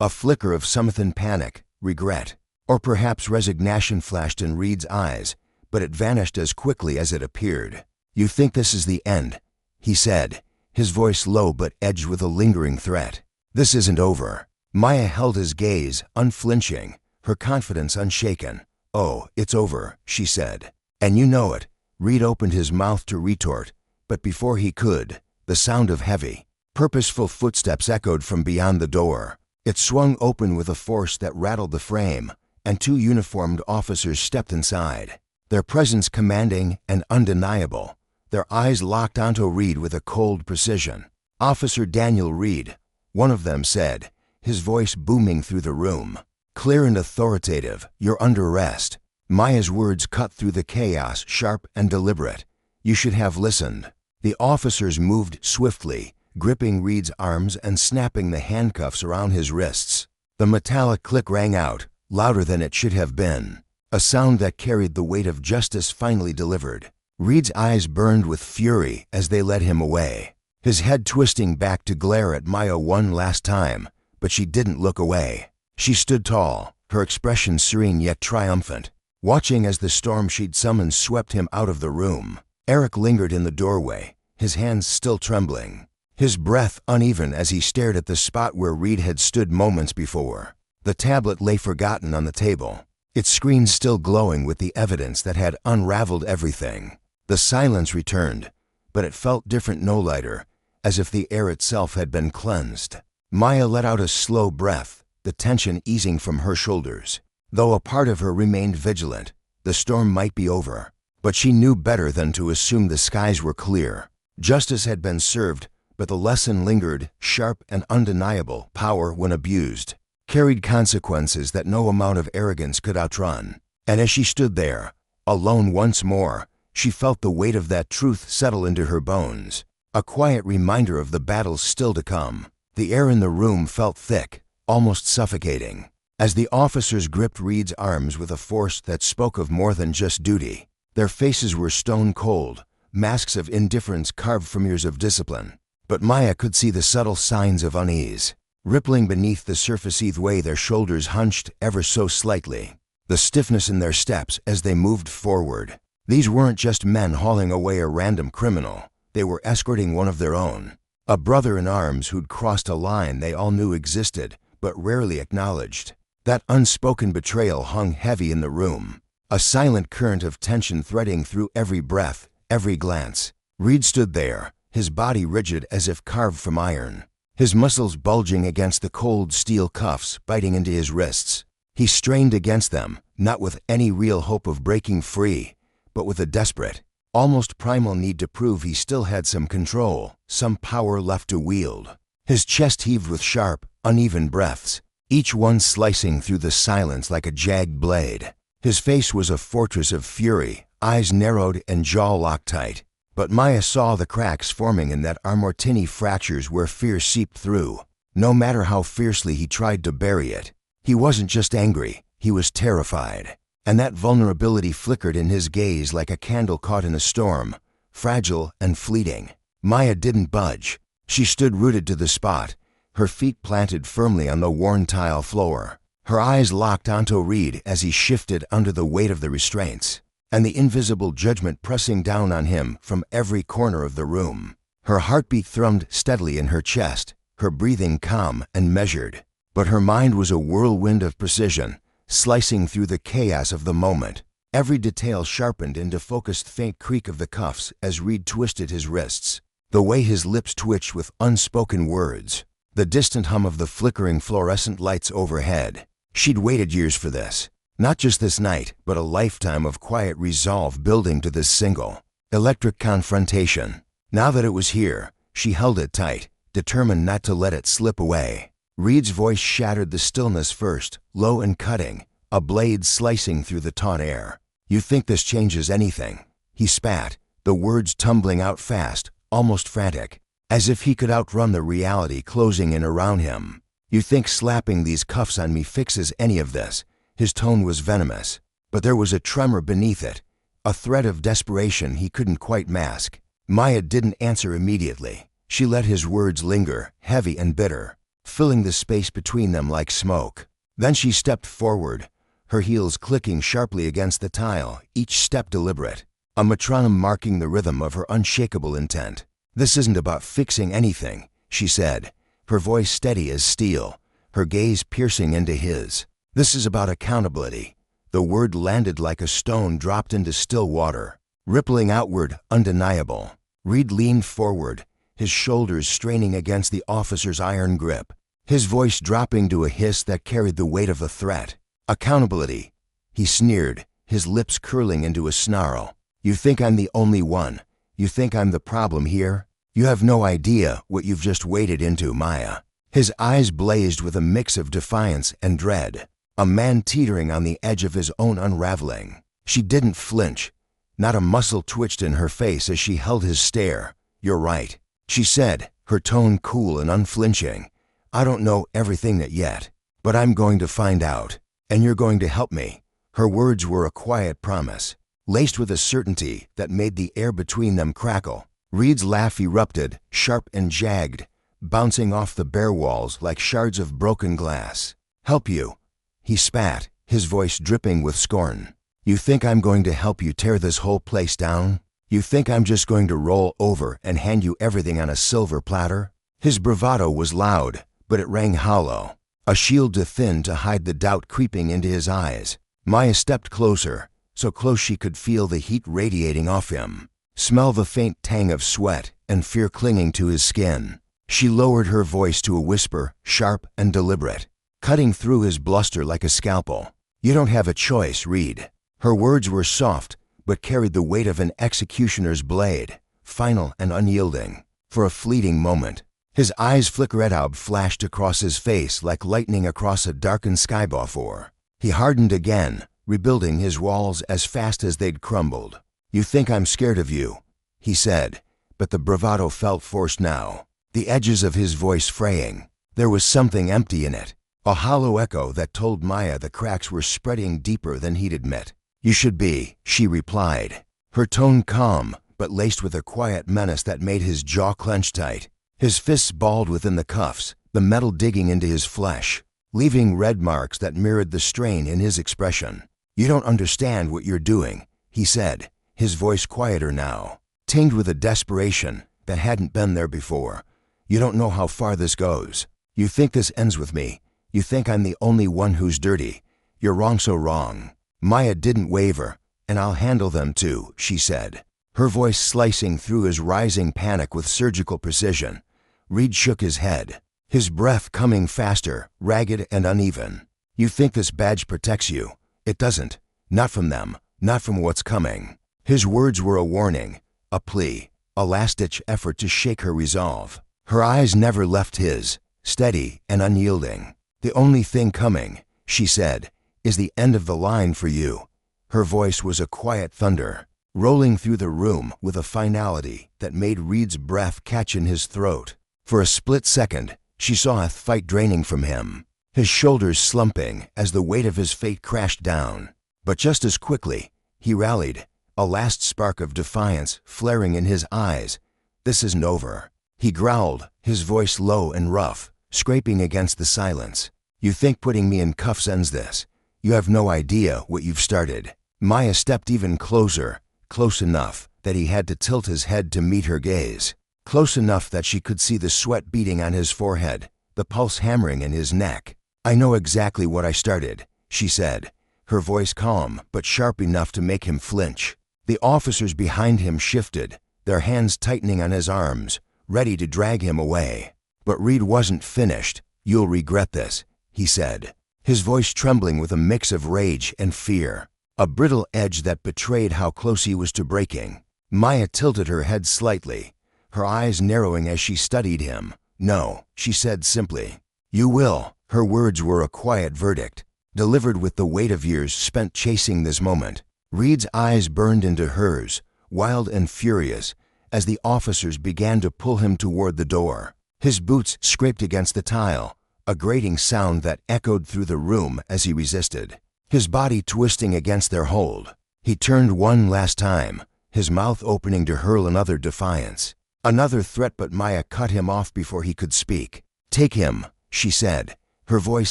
A: A flicker of something panic, regret, or perhaps resignation flashed in Reed's eyes, but it vanished as quickly as it appeared. "You think this is the end," he said, his voice low but edged with a lingering threat. "This isn't over." Maya held his gaze, unflinching, her confidence unshaken. "Oh, it's over," she said. "And you know it." Reed opened his mouth to retort, but before he could, the sound of heavy, purposeful footsteps echoed from beyond the door. It swung open with a force that rattled the frame, and two uniformed officers stepped inside, their presence commanding and undeniable, their eyes locked onto Reed with a cold precision. "Officer Daniel Reed," one of them said, his voice booming through the room. "Clear and authoritative, you're under arrest." Maya's words cut through the chaos, sharp and deliberate. "You should have listened." The officers moved swiftly, gripping Reed's arms and snapping the handcuffs around his wrists. The metallic click rang out, louder than it should have been, a sound that carried the weight of justice finally delivered. Reed's eyes burned with fury as they led him away, his head twisting back to glare at Maya one last time, but she didn't look away. She stood tall, her expression serene yet triumphant, watching as the storm she'd summoned swept him out of the room. Eric lingered in the doorway, his hands still trembling, his breath uneven as he stared at the spot where Reed had stood moments before. The tablet lay forgotten on the table, its screen still glowing with the evidence that had unraveled everything. The silence returned, but it felt different, no lighter, as if the air itself had been cleansed. Maya let out a slow breath, the tension easing from her shoulders. Though a part of her remained vigilant, the storm might be over, but she knew better than to assume the skies were clear. Justice had been served, but the lesson lingered, sharp and undeniable. Power, when abused, carried consequences that no amount of arrogance could outrun. And as she stood there, alone once more, she felt the weight of that truth settle into her bones, a quiet reminder of the battles still to come. The air in the room felt thick, almost suffocating, as the officers gripped Reed's arms with a force that spoke of more than just duty. Their faces were stone cold, masks of indifference carved from years of discipline. But Maya could see the subtle signs of unease, rippling beneath the surface either way their shoulders hunched ever so slightly, the stiffness in their steps as they moved forward. These weren't just men hauling away a random criminal, they were escorting one of their own, a brother in arms who'd crossed a line they all knew existed, but rarely acknowledged. That unspoken betrayal hung heavy in the room, a silent current of tension threading through every breath, every glance. Reed stood there, his body rigid as if carved from iron, his muscles bulging against the cold steel cuffs biting into his wrists. He strained against them, not with any real hope of breaking free, but with a desperate, almost primal need to prove he still had some control, some power left to wield. His chest heaved with sharp, uneven breaths, each one slicing through the silence like a jagged blade. His face was a fortress of fury, eyes narrowed and jaw locked tight. But Maya saw the cracks forming in that armor, tiny fractures where fear seeped through. No matter how fiercely he tried to bury it, he wasn't just angry, he was terrified. And that vulnerability flickered in his gaze like a candle caught in a storm, fragile and fleeting. Maya didn't budge. She stood rooted to the spot, her feet planted firmly on the worn tile floor. Her eyes locked onto Reed as he shifted under the weight of the restraints, and the invisible judgment pressing down on him from every corner of the room. Her heartbeat thrummed steadily in her chest, her breathing calm and measured. But her mind was a whirlwind of precision, slicing through the chaos of the moment. Every detail sharpened into focused faint creak of the cuffs as Reed twisted his wrists, the way his lips twitched with unspoken words, the distant hum of the flickering fluorescent lights overhead. She'd waited years for this. Not just this night, but a lifetime of quiet resolve building to this single, electric confrontation. Now that it was here, she held it tight, determined not to let it slip away. Reed's voice shattered the stillness first, low and cutting, a blade slicing through the taut air. "You think this changes anything?" He spat, the words tumbling out fast, almost frantic, as if he could outrun the reality closing in around him. "You think slapping these cuffs on me fixes any of this?" His tone was venomous, but there was a tremor beneath it, a threat of desperation he couldn't quite mask. Maya didn't answer immediately. She let his words linger, heavy and bitter, filling the space between them like smoke. Then she stepped forward, her heels clicking sharply against the tile, each step deliberate, a metronome marking the rhythm of her unshakable intent. "This isn't about fixing anything," she said, her voice steady as steel, her gaze piercing into his. "This is about accountability." The word landed like a stone dropped into still water, rippling outward, undeniable. Reed leaned forward, his shoulders straining against the officer's iron grip, his voice dropping to a hiss that carried the weight of a threat. "Accountability," he sneered, his lips curling into a snarl. "You think I'm the only one? You think I'm the problem here? You have no idea what you've just waded into, Maya." His eyes blazed with a mix of defiance and dread, a man teetering on the edge of his own unraveling. She didn't flinch. Not a muscle twitched in her face as she held his stare. "You're right," she said, her tone cool and unflinching. "I don't know everything yet, but I'm going to find out, and you're going to help me." Her words were a quiet promise, laced with a certainty that made the air between them crackle. Reed's laugh erupted, sharp and jagged, bouncing off the bare walls like shards of broken glass. "Help you?" He spat, his voice dripping with scorn. "You think I'm going to help you tear this whole place down? You think I'm just going to roll over and hand you everything on a silver platter?" His bravado was loud, but it rang hollow, a shield too thin to hide the doubt creeping into his eyes. Maya stepped closer, so close she could feel the heat radiating off him, smell the faint tang of sweat and fear clinging to his skin. She lowered her voice to a whisper, sharp and deliberate, cutting through his bluster like a scalpel. "You don't have a choice, Reed." Her words were soft, but carried the weight of an executioner's blade, final and unyielding. For a fleeting moment, his eyes flickeraub flashed across his face like lightning across a darkened sky before. He hardened again, rebuilding his walls as fast as they'd crumbled. "You think I'm scared of you," he said, but the bravado felt forced now, the edges of his voice fraying. There was something empty in it, a hollow echo that told Maya the cracks were spreading deeper than he'd admit. "You should be," she replied, her tone calm, but laced with a quiet menace that made his jaw clench tight. His fists balled within the cuffs, the metal digging into his flesh, leaving red marks that mirrored the strain in his expression. "You don't understand what you're doing," he said, his voice quieter now, tinged with a desperation that hadn't been there before. "You don't know how far this goes. You think this ends with me. You think I'm the only one who's dirty. You're wrong, so wrong." Maya didn't waver. "And I'll handle them too," she said, her voice slicing through his rising panic with surgical precision. Reed shook his head, his breath coming faster, ragged and uneven. "You think this badge protects you. It doesn't. Not from them, not from what's coming." His words were a warning, a plea, a last-ditch effort to shake her resolve. Her eyes never left his, steady and unyielding. "The only thing coming," she said, "is the end of the line for you." Her voice was a quiet thunder, rolling through the room with a finality that made Reed's breath catch in his throat. For a split second, she saw a fight draining from him, his shoulders slumping as the weight of his fate crashed down. But just as quickly, he rallied, a last spark of defiance flaring in his eyes. "This isn't over," he growled, his voice low and rough, scraping against the silence. "You think putting me in cuffs ends this? You have no idea what you've started." Maya stepped even closer, close enough that he had to tilt his head to meet her gaze, close enough that she could see the sweat beating on his forehead, the pulse hammering in his neck. "I know exactly what I started," she said, her voice calm but sharp enough to make him flinch. The officers behind him shifted, their hands tightening on his arms, ready to drag him away. But Reed wasn't finished. "You'll regret this," he said, his voice trembling with a mix of rage and fear, a brittle edge that betrayed how close he was to breaking. Maya tilted her head slightly, her eyes narrowing as she studied him. "No," she said simply. "You will." Her words were a quiet verdict, delivered with the weight of years spent chasing this moment. Reed's eyes burned into hers, wild and furious, as the officers began to pull him toward the door. His boots scraped against the tile, a grating sound that echoed through the room as he resisted, his body twisting against their hold. He turned one last time, his mouth opening to hurl another defiance, another threat, but Maya cut him off before he could speak. "Take him," she said, her voice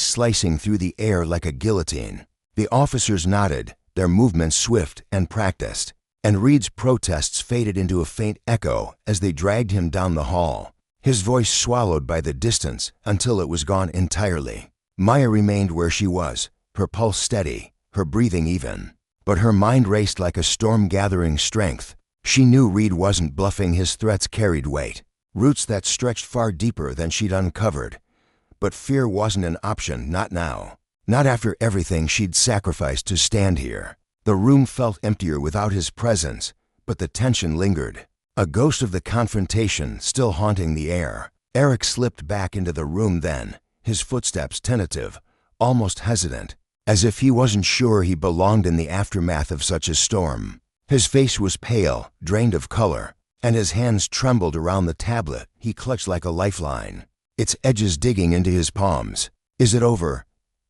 A: slicing through the air like a guillotine. The officers nodded, their movements swift and practiced, and Reed's protests faded into a faint echo as they dragged him down the hall, his voice swallowed by the distance until it was gone entirely. Maya remained where she was, her pulse steady, her breathing even. But her mind raced like a storm gathering strength. She knew Reed wasn't bluffing, his threats carried weight, roots that stretched far deeper than she'd uncovered. But fear wasn't an option, not now. Not after everything she'd sacrificed to stand here. The room felt emptier without his presence, but the tension lingered, a ghost of the confrontation still haunting the air. Eric slipped back into the room then, his footsteps tentative, almost hesitant, as if he wasn't sure he belonged in the aftermath of such a storm. His face was pale, drained of color, and his hands trembled around the tablet he clutched like a lifeline, its edges digging into his palms. "Is it over?"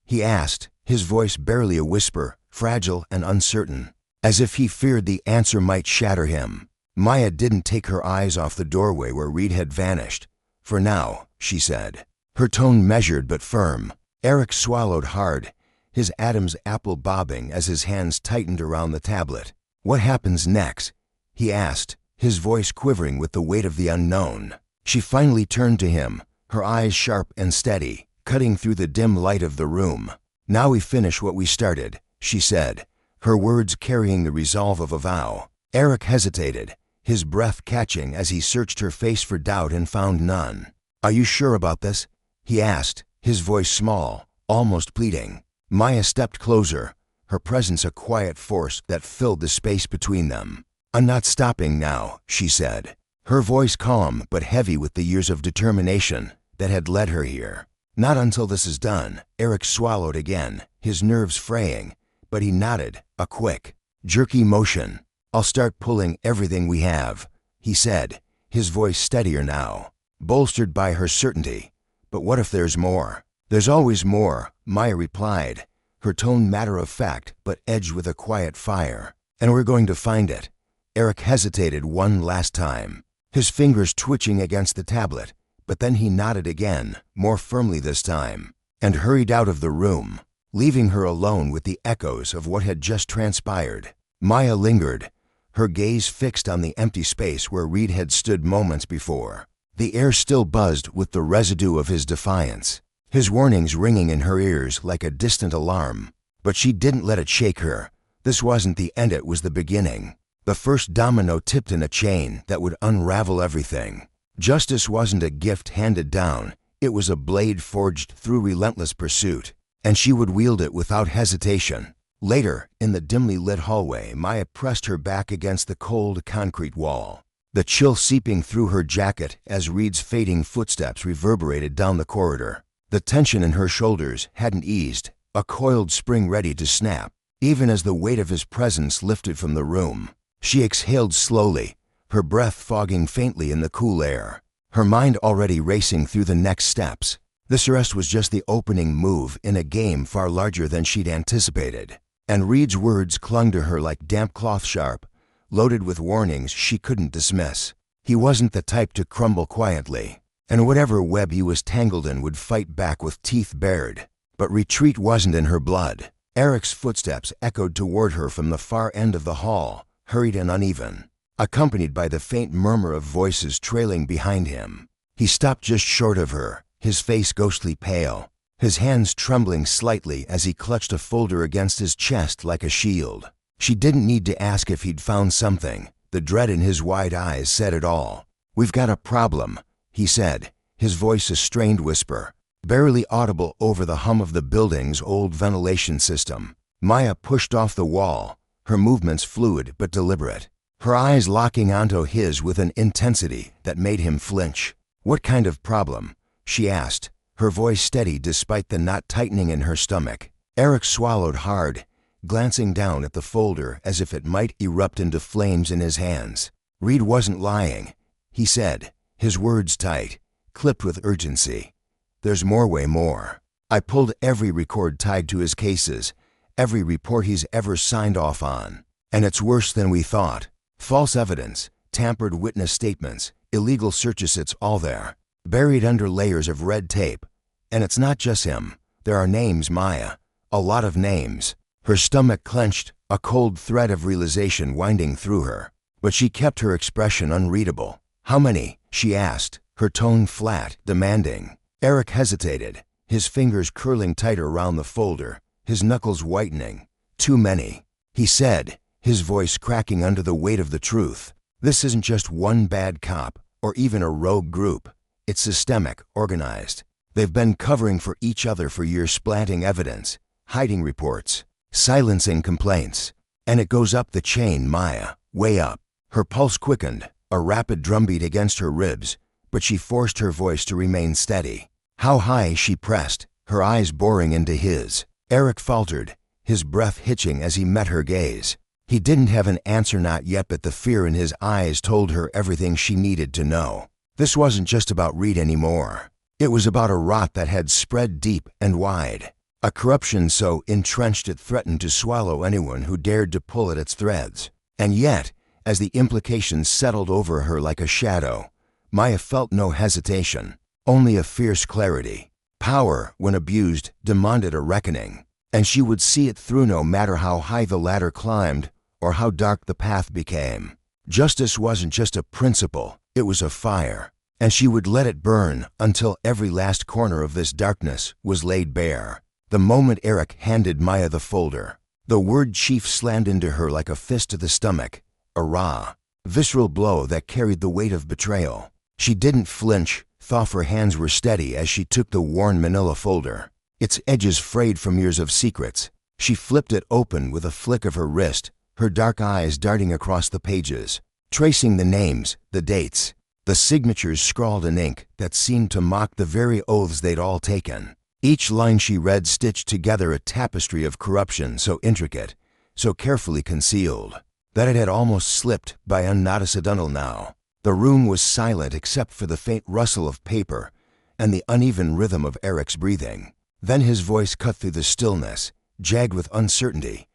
A: he asked, his voice barely a whisper, fragile and uncertain, as if he feared the answer might shatter him. Maya didn't take her eyes off the doorway where Reed had vanished. "For now," she said, her tone measured but firm. Eric swallowed hard, his Adam's apple bobbing as his hands tightened around the tablet. "What happens next?" he asked, his voice quivering with the weight of the unknown. She finally turned to him, her eyes sharp and steady, cutting through the dim light of the room. "Now we finish what we started," she said, her words carrying the resolve of a vow. Eric hesitated, his breath catching as he searched her face for doubt and found none. "Are you sure about this?" he asked, his voice small, almost pleading. Maya stepped closer, her presence a quiet force that filled the space between them. "I'm not stopping now," she said, her voice calm but heavy with the years of determination that had led her here. "Not until this is done." Eric swallowed again, his nerves fraying, but he nodded, a quick, jerky motion. "I'll start pulling everything we have," he said, his voice steadier now, bolstered by her certainty. "But what if there's more?" "There's always more," Maya replied, her tone matter-of-fact but edged with a quiet fire. "And we're going to find it." Eric hesitated one last time, his fingers twitching against the tablet, but then he nodded again, more firmly this time, and hurried out of the room, leaving her alone with the echoes of what had just transpired. Maya lingered, her gaze fixed on the empty space where Reed had stood moments before. The air still buzzed with the residue of his defiance, his warnings ringing in her ears like a distant alarm. But she didn't let it shake her. This wasn't the end, it was the beginning. The first domino tipped in a chain that would unravel everything. Justice wasn't a gift handed down, it was a blade forged through relentless pursuit, and she would wield it without hesitation, Later, in the dimly lit hallway, Maya pressed her back against the cold concrete wall, the chill seeping through her jacket as Reed's fading footsteps reverberated down the corridor. The tension in her shoulders hadn't eased, a coiled spring ready to snap. Even as the weight of his presence lifted from the room, she exhaled slowly, her breath fogging faintly in the cool air, her mind already racing through the next steps. This arrest was just the opening move in a game far larger than she'd anticipated, and Reed's words clung to her like damp cloth, sharp, loaded with warnings she couldn't dismiss. He wasn't the type to crumble quietly, and whatever web he was tangled in would fight back with teeth bared. But retreat wasn't in her blood. Eric's footsteps echoed toward her from the far end of the hall, hurried and uneven, accompanied by the faint murmur of voices trailing behind him. He stopped just short of her, his face ghostly pale, his hands trembling slightly as he clutched a folder against his chest like a shield. She didn't need to ask if he'd found something. The dread in his wide eyes said it all. "We've got a problem," he said, his voice a strained whisper, barely audible over the hum of the building's old ventilation system. Maya pushed off the wall, her movements fluid but deliberate, her eyes locking onto his with an intensity that made him flinch. "What kind of problem?" she asked, her voice steady despite the knot tightening in her stomach. Eric swallowed hard, glancing down at the folder as if it might erupt into flames in his hands. "Reed wasn't lying," he said, his words tight, clipped with urgency. "There's way more. I pulled every record tied to his cases, every report he's ever signed off on. And it's worse than we thought. False evidence, tampered witness statements, illegal searches, it's all there, buried under layers of red tape. And it's not just him. There are names, Maya. A lot of names." Her stomach clenched, a cold thread of realization winding through her. But she kept her expression unreadable. "How many?" she asked, her tone flat, demanding. Eric hesitated, his fingers curling tighter around the folder, his knuckles whitening. "Too many," he said, his voice cracking under the weight of the truth. "This isn't just one bad cop, or even a rogue group. It's systemic, organized. They've been covering for each other for years, planting evidence, hiding reports, silencing complaints. And it goes up the chain, Maya, way up." Her pulse quickened, a rapid drumbeat against her ribs, but she forced her voice to remain steady. How high she pressed, her eyes boring into his. Eric faltered, his breath hitching as he met her gaze. He didn't have an answer, not yet, but the fear in his eyes told her everything she needed to know. This wasn't just about Reed anymore. It was about a rot that had spread deep and wide, a corruption so entrenched it threatened to swallow anyone who dared to pull at its threads. And yet, as the implications settled over her like a shadow, Maya felt no hesitation, only a fierce clarity. Power, when abused, demanded a reckoning, and she would see it through no matter how high the ladder climbed or how dark the path became. Justice wasn't just a principle, it was a fire, and she would let it burn until every last corner of this darkness was laid bare. The moment Eric handed Maya the folder, the word chief slammed into her like a fist to the stomach, a raw, visceral blow that carried the weight of betrayal. She didn't flinch, though her hands were steady as she took the worn manila folder, its edges frayed from years of secrets. She flipped it open with a flick of her wrist, her dark eyes darting across the pages, tracing the names, the dates, the signatures scrawled in ink that seemed to mock the very oaths they'd all taken. Each line she read stitched together a tapestry of corruption so intricate, so carefully concealed, that it had almost slipped by unnoticeable now. The room was silent except for the faint rustle of paper and the uneven rhythm of Eric's breathing. Then his voice cut through the stillness, jagged with uncertainty.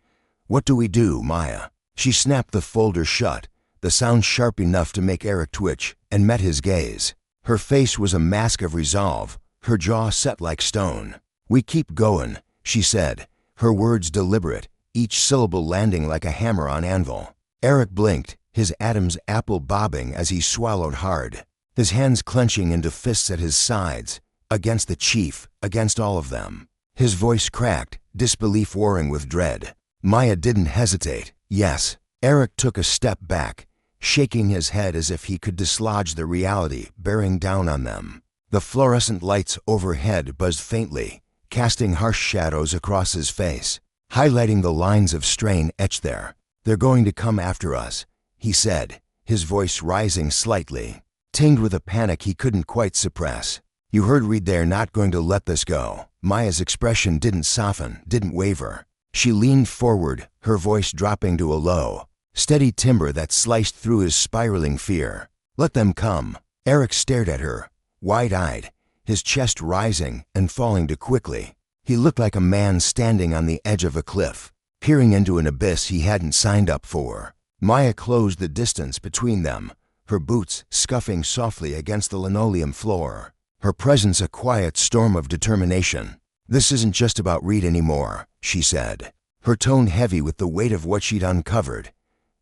A: "What do we do, Maya?" She snapped the folder shut, the sound sharp enough to make Eric twitch, and met his gaze. Her face was a mask of resolve, her jaw set like stone. "We keep going," she said, her words deliberate, each syllable landing like a hammer on anvil. Eric blinked, his Adam's apple bobbing as he swallowed hard, his hands clenching into fists at his sides, against the chief, against all of them. His voice cracked, disbelief warring with dread. Maya didn't hesitate. "Yes." Eric took a step back, shaking his head as if he could dislodge the reality bearing down on them. The fluorescent lights overhead buzzed faintly, casting harsh shadows across his face. highlighting the lines of strain etched there. "They're going to come after us," he said, his voice rising slightly, tinged with a panic he couldn't quite suppress. "You heard Reed, they're not going to let this go." Maya's expression didn't soften, didn't waver. She leaned forward, her voice dropping to a low, steady timbre that sliced through his spiraling fear. "Let them come." Eric stared at her, wide-eyed, his chest rising and falling too quickly. He looked like a man standing on the edge of a cliff, peering into an abyss he hadn't signed up for. Maya closed the distance between them, her boots scuffing softly against the linoleum floor, her presence a quiet storm of determination. "This isn't just about Reed anymore," she said, her tone heavy with the weight of what she'd uncovered.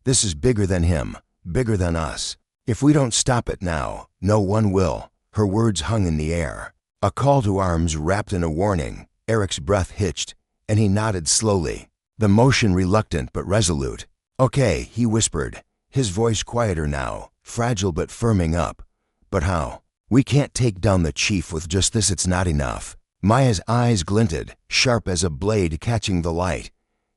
A: "This is bigger than him, bigger than us. If we don't stop it now, no one will." Her words hung in the air, a call to arms wrapped in a warning. Eric's breath hitched, and he nodded slowly, the motion reluctant but resolute. "Okay," he whispered, his voice quieter now, fragile but firming up. "But how? We can't take down the chief with just this, it's not enough." Maya's eyes glinted, sharp as a blade catching the light.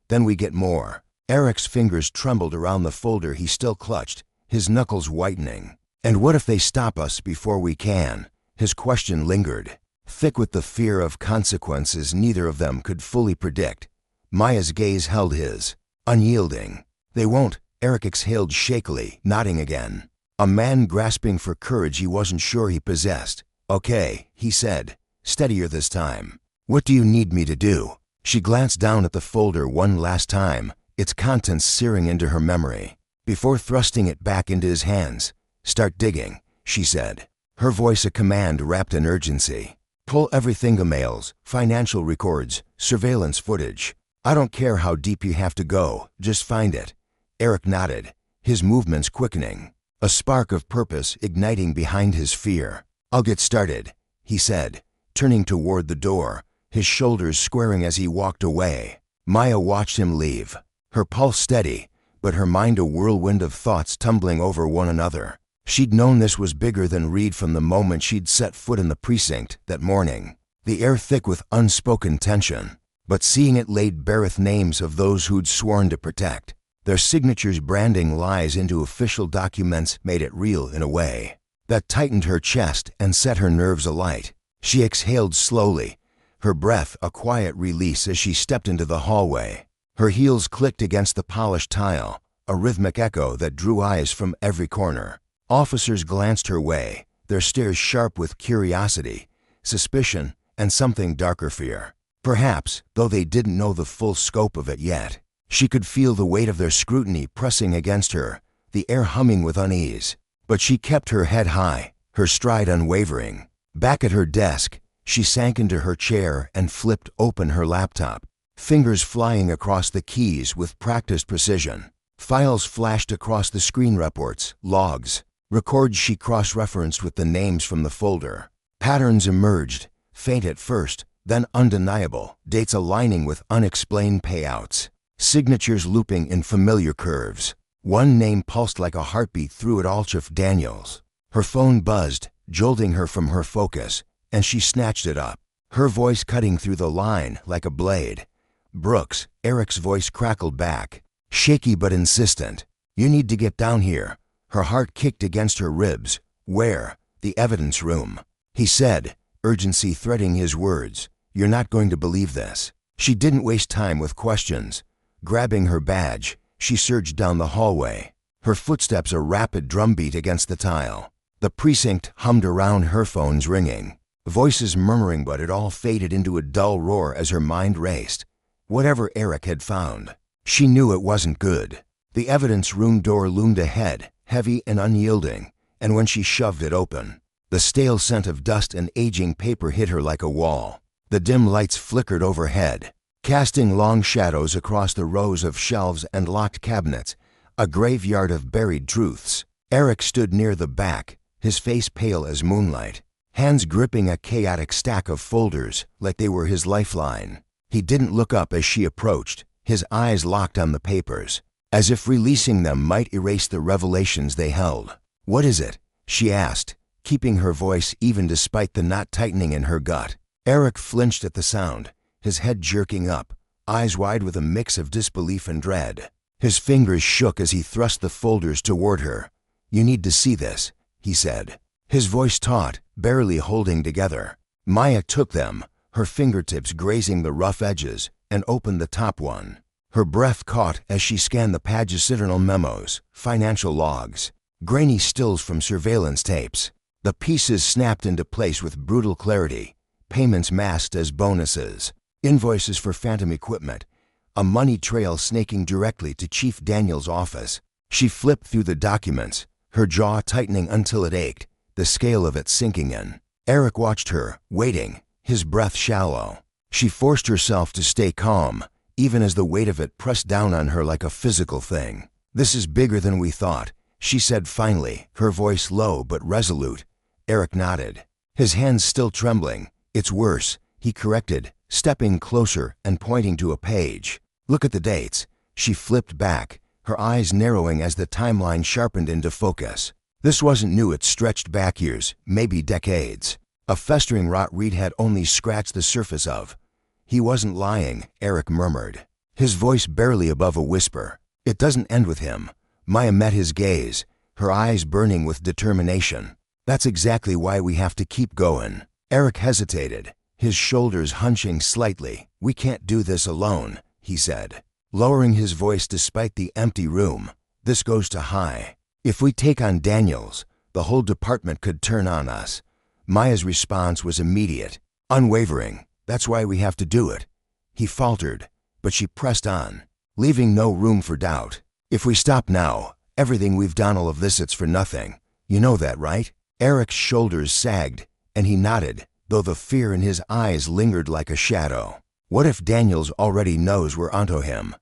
A: "Then we get more." Eric's fingers trembled around the folder he still clutched, his knuckles whitening. "And what if they stop us before we can?" His question lingered, thick with the fear of consequences neither of them could fully predict. Maya's gaze held his, unyielding. "They won't," Eric exhaled shakily, nodding again, a man grasping for courage he wasn't sure he possessed. "Okay," he said, steadier this time. "What do you need me to do?" She glanced down at the folder one last time, its contents searing into her memory, before thrusting it back into his hands. "Start digging," she said, her voice a command wrapped in urgency. "Pull everything: emails, financial records, surveillance footage. I don't care how deep you have to go, just find it." Eric nodded, his movements quickening, a spark of purpose igniting behind his fear. "I'll get started," he said, turning toward the door, his shoulders squaring as he walked away. Maya watched him leave, her pulse steady, but her mind a whirlwind of thoughts tumbling over one another. She'd known this was bigger than Reed from the moment she'd set foot in the precinct that morning, the air thick with unspoken tension. But seeing it laid bare with names of those who'd sworn to protect, their signatures branding lies into official documents, made it real in a way that tightened her chest and set her nerves alight. She exhaled slowly, her breath a quiet release as she stepped into the hallway. Her heels clicked against the polished tile, a rhythmic echo that drew eyes from every corner. Officers glanced her way, their stares sharp with curiosity, suspicion, and something darker: fear. Perhaps, though they didn't know the full scope of it yet. She could feel the weight of their scrutiny pressing against her, the air humming with unease. But she kept her head high, her stride unwavering. Back at her desk, she sank into her chair and flipped open her laptop, fingers flying across the keys with practiced precision. Files flashed across the screen: reports, logs, records she cross-referenced with the names from the folder. Patterns emerged, faint at first, then undeniable, dates aligning with unexplained payouts, signatures looping in familiar curves. One name pulsed like a heartbeat through it all: Chief Daniels. Her phone buzzed, jolting her from her focus, and she snatched it up, her voice cutting through the line like a blade. "Brooks," Eric's voice crackled back, shaky but insistent. "You need to get down here." Her heart kicked against her ribs. "Where?" "The evidence room," he said, urgency threading his words. "You're not going to believe this." She didn't waste time with questions. Grabbing her badge, she surged down the hallway, her footsteps a rapid drumbeat against the tile. The precinct hummed around her, phones ringing, voices murmuring, but it all faded into a dull roar as her mind raced. Whatever Eric had found, she knew it wasn't good. The evidence room door loomed ahead, heavy and unyielding, and when she shoved it open, the stale scent of dust and aging paper hit her like a wall. The dim lights flickered overhead, casting long shadows across the rows of shelves and locked cabinets, a graveyard of buried truths. Eric stood near the back, his face pale as moonlight, hands gripping a chaotic stack of folders like they were his lifeline. He didn't look up as she approached, his eyes locked on the papers, as if releasing them might erase the revelations they held. "What is it?" she asked, keeping her voice even despite the knot tightening in her gut. Eric flinched at the sound, his head jerking up, eyes wide with a mix of disbelief and dread. His fingers shook as he thrust the folders toward her. "You need to see this," he said, his voice taut, barely holding together. Maya took them, her fingertips grazing the rough edges, and opened the top one. Her breath caught as she scanned the page's memos, financial logs, grainy stills from surveillance tapes. The pieces snapped into place with brutal clarity, payments masked as bonuses, invoices for phantom equipment, a money trail snaking directly to Chief Daniels' office. She flipped through the documents, her jaw tightening until it ached, the scale of it sinking in. Eric watched her, waiting, his breath shallow. She forced herself to stay calm, even as the weight of it pressed down on her like a physical thing. "This is bigger than we thought," she said finally, her voice low but resolute. Eric nodded, his hands still trembling. "It's worse," he corrected, stepping closer and pointing to a page. "Look at the dates." She flipped back, her eyes narrowing as the timeline sharpened into focus. This wasn't new, it stretched back years, maybe decades. A festering rot Reed had only scratched the surface of. "He wasn't lying," Eric murmured, his voice barely above a whisper. "It doesn't end with him." Maya met his gaze, her eyes burning with determination. "That's exactly why we have to keep going." Eric hesitated, his shoulders hunching slightly. "We can't do this alone," he said, lowering his voice despite the empty room. "This goes too high. If we take on Daniels, the whole department could turn on us." Maya's response was immediate, unwavering. "That's why we have to do it." He faltered, but she pressed on, leaving no room for doubt. "If we stop now, everything we've done, all of this, it's for nothing. You know that, right?" Eric's shoulders sagged, and he nodded, though the fear in his eyes lingered like a shadow. "What if Daniels already knows we're onto him?"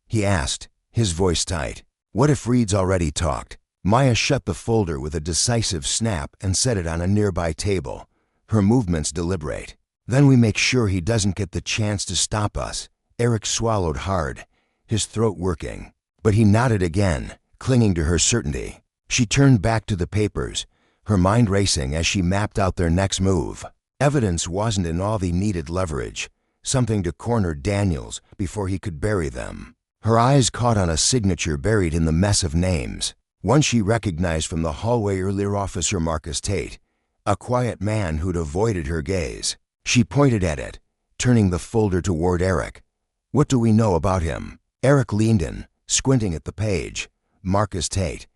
A: he asked, his voice tight. "What if Reed's already talked?" Maya shut the folder with a decisive snap and set it on a nearby table, her movements deliberate. "Then we make sure he doesn't get the chance to stop us." Eric swallowed hard, his throat working. But he nodded again, clinging to her certainty. She turned back to the papers, her mind racing as she mapped out their next move. Evidence wasn't in all the needed leverage, something to corner Daniels before he could bury them. Her eyes caught on a signature buried in the mess of names, one she recognized from the hallway earlier, Officer Marcus Tate, a quiet man who'd avoided her gaze. She pointed at it, turning the folder toward Eric. "What do we know about him?" Eric leaned in, squinting at the page. "Marcus Tate.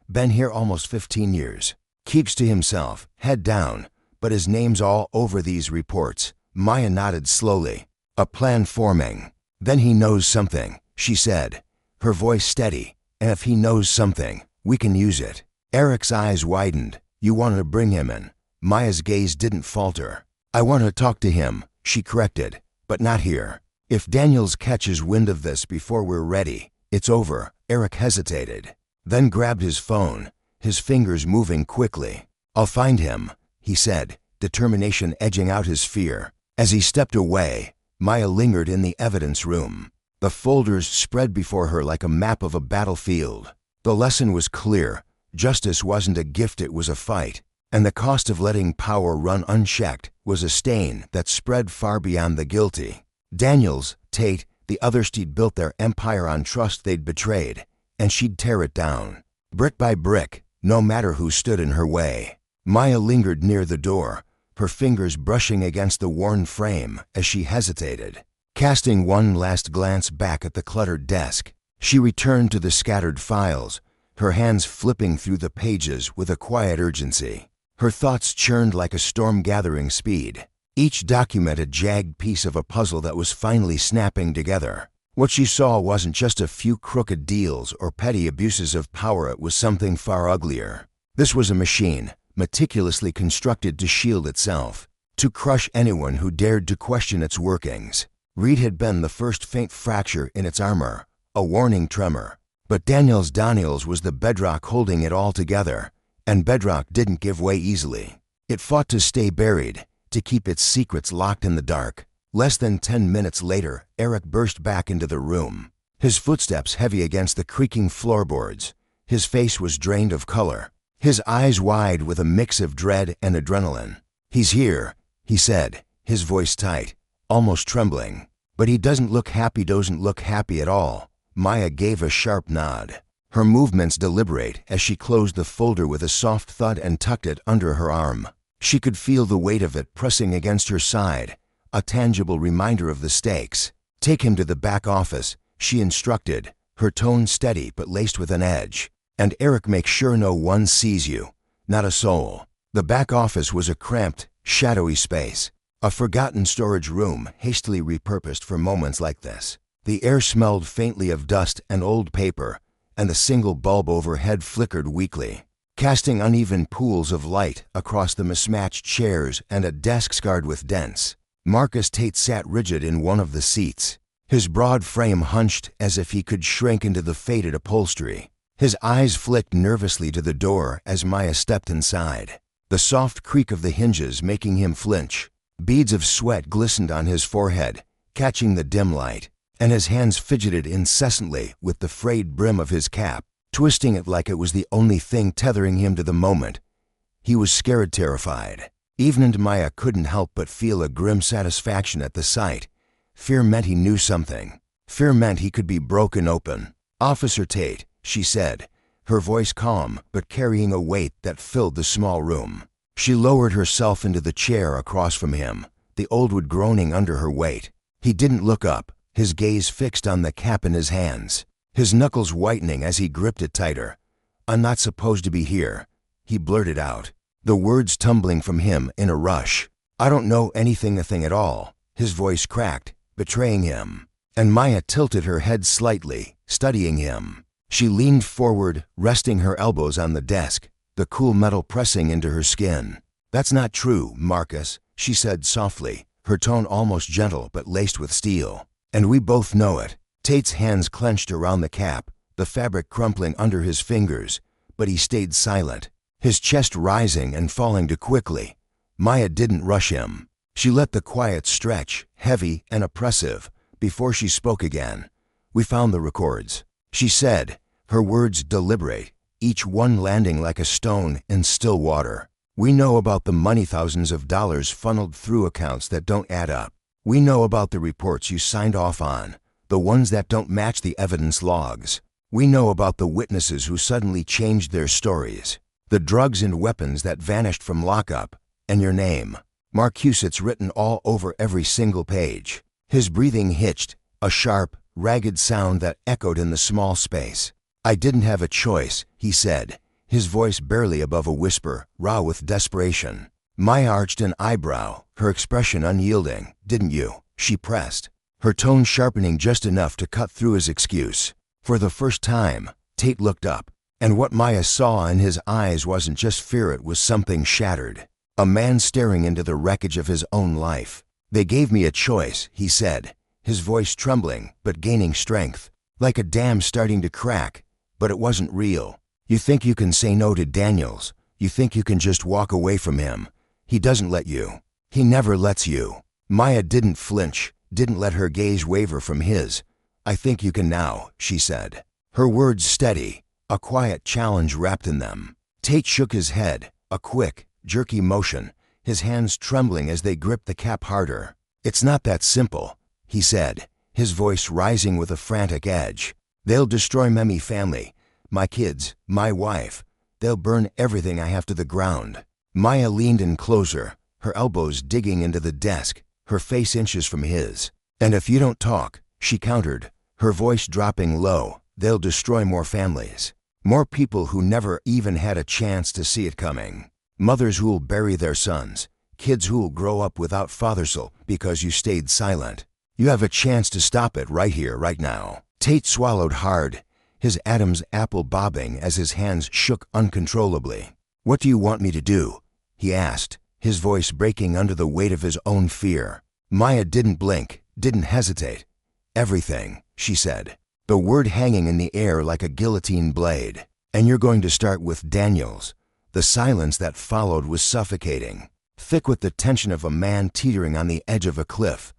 A: Been here almost 15 years. Keeps to himself, head down, but his name's all over these reports." Maya nodded slowly, a plan forming. "Then he knows something," she said, her voice steady. "And if he knows something, we can use it." Eric's eyes widened. "You want to bring him in?" Maya's gaze didn't falter. "I want to talk to him," she corrected, "but not here. If Daniels catches wind of this before we're ready, it's over." Eric hesitated, then grabbed his phone, his fingers moving quickly. "I'll find him," he said, determination edging out his fear. As he stepped away, Maya lingered in the evidence room. The folders spread before her like a map of a battlefield. The lesson was clear. Justice wasn't a gift, it was a fight. And the cost of letting power run unchecked was a stain that spread far beyond the guilty. Daniels, Tate, the others, she'd built their empire on trust they'd betrayed, and she'd tear it down, brick by brick, no matter who stood in her way. Maya lingered near the door, her fingers brushing against the worn frame as she hesitated. Casting one last glance back at the cluttered desk, she returned to the scattered files, her hands flipping through the pages with a quiet urgency. Her thoughts churned like a storm gathering speed, each document a jagged piece of a puzzle that was finally snapping together. What she saw wasn't just a few crooked deals or petty abuses of power, it was something far uglier. This was a machine, meticulously constructed to shield itself, to crush anyone who dared to question its workings. Reed had been the first faint fracture in its armor, a warning tremor. But Daniels was the bedrock holding it all together, and bedrock didn't give way easily. It fought to stay buried, to keep its secrets locked in the dark. Less than 10 minutes later, Eric burst back into the room, his footsteps heavy against the creaking floorboards. His face was drained of color, his eyes wide with a mix of dread and adrenaline. "He's here," he said, his voice tight, almost trembling. But he doesn't look happy at all. Maya gave a sharp nod. Her movements deliberate as she closed the folder with a soft thud and tucked it under her arm. She could feel the weight of it pressing against her side, a tangible reminder of the stakes. "Take him to the back office," she instructed, her tone steady but laced with an edge. "And Eric, make sure no one sees you. Not a soul." The back office was a cramped, shadowy space, a forgotten storage room hastily repurposed for moments like this. The air smelled faintly of dust and old paper, and the single bulb overhead flickered weakly, casting uneven pools of light across the mismatched chairs and a desk scarred with dents. Marcus Tate sat rigid in one of the seats, his broad frame hunched as if he could shrink into the faded upholstery. His eyes flicked nervously to the door as Maya stepped inside, the soft creak of the hinges making him flinch. Beads of sweat glistened on his forehead, catching the dim light, and his hands fidgeted incessantly with the frayed brim of his cap, twisting it like it was the only thing tethering him to the moment. He was scared, terrified. Even Maya couldn't help but feel a grim satisfaction at the sight. Fear meant he knew something. Fear meant he could be broken open. "Officer Tate," she said, her voice calm but carrying a weight that filled the small room. She lowered herself into the chair across from him, the old wood groaning under her weight. He didn't look up, his gaze fixed on the cap in his hands, his knuckles whitening as he gripped it tighter. "I'm not supposed to be here," he blurted out, the words tumbling from him in a rush. "I don't know anything at all," his voice cracked, betraying him. And Maya tilted her head slightly, studying him. She leaned forward, resting her elbows on the desk, the cool metal pressing into her skin. "That's not true, Marcus," she said softly, her tone almost gentle but laced with steel. "And we both know it." Tate's hands clenched around the cap, the fabric crumpling under his fingers, but he stayed silent, his chest rising and falling too quickly. Maya didn't rush him. She let the quiet stretch, heavy and oppressive, before she spoke again. "We found the records," she said, her words deliberate, each one landing like a stone in still water. "We know about the money, thousands of dollars funneled through accounts that don't add up. We know about the reports you signed off on, the ones that don't match the evidence logs. We know about the witnesses who suddenly changed their stories, the drugs and weapons that vanished from lockup, and your name, Marcusette's, written all over every single page." His breathing hitched, a sharp, ragged sound that echoed in the small space. "I didn't have a choice," he said, his voice barely above a whisper, raw with desperation. Maya arched an eyebrow, her expression unyielding. "Didn't you?" she pressed, her tone sharpening just enough to cut through his excuse. For the first time, Tate looked up, and what Maya saw in his eyes wasn't just fear, it was something shattered. A man staring into the wreckage of his own life. "They gave me a choice," he said, his voice trembling but gaining strength, like a dam starting to crack, but it wasn't real. "You think you can say no to Daniels. You think you can just walk away from him. He doesn't let you. He never lets you." Maya didn't flinch, didn't let her gaze waver from his. "I think you can now," she said, her words steady, a quiet challenge wrapped in them. Tate shook his head, a quick, jerky motion, his hands trembling as they gripped the cap harder. "It's not that simple," he said, his voice rising with a frantic edge. "They'll destroy my family, my kids, my wife. They'll burn everything I have to the ground." Maya leaned in closer, her elbows digging into the desk, her face inches from his. "And if you don't talk," she countered, her voice dropping low, "they'll destroy more families. More people who never even had a chance to see it coming. Mothers who'll bury their sons, kids who'll grow up without fathers because you stayed silent. You have a chance to stop it right here, right now." Tate swallowed hard, his Adam's apple bobbing as his hands shook uncontrollably. "What do you want me to do?" he asked, his voice breaking under the weight of his own fear. Maya didn't blink, didn't hesitate. "Everything," she said, the word hanging in the air like a guillotine blade. "And you're going to start with Daniels." The silence that followed was suffocating, thick with the tension of a man teetering on the edge of a cliff.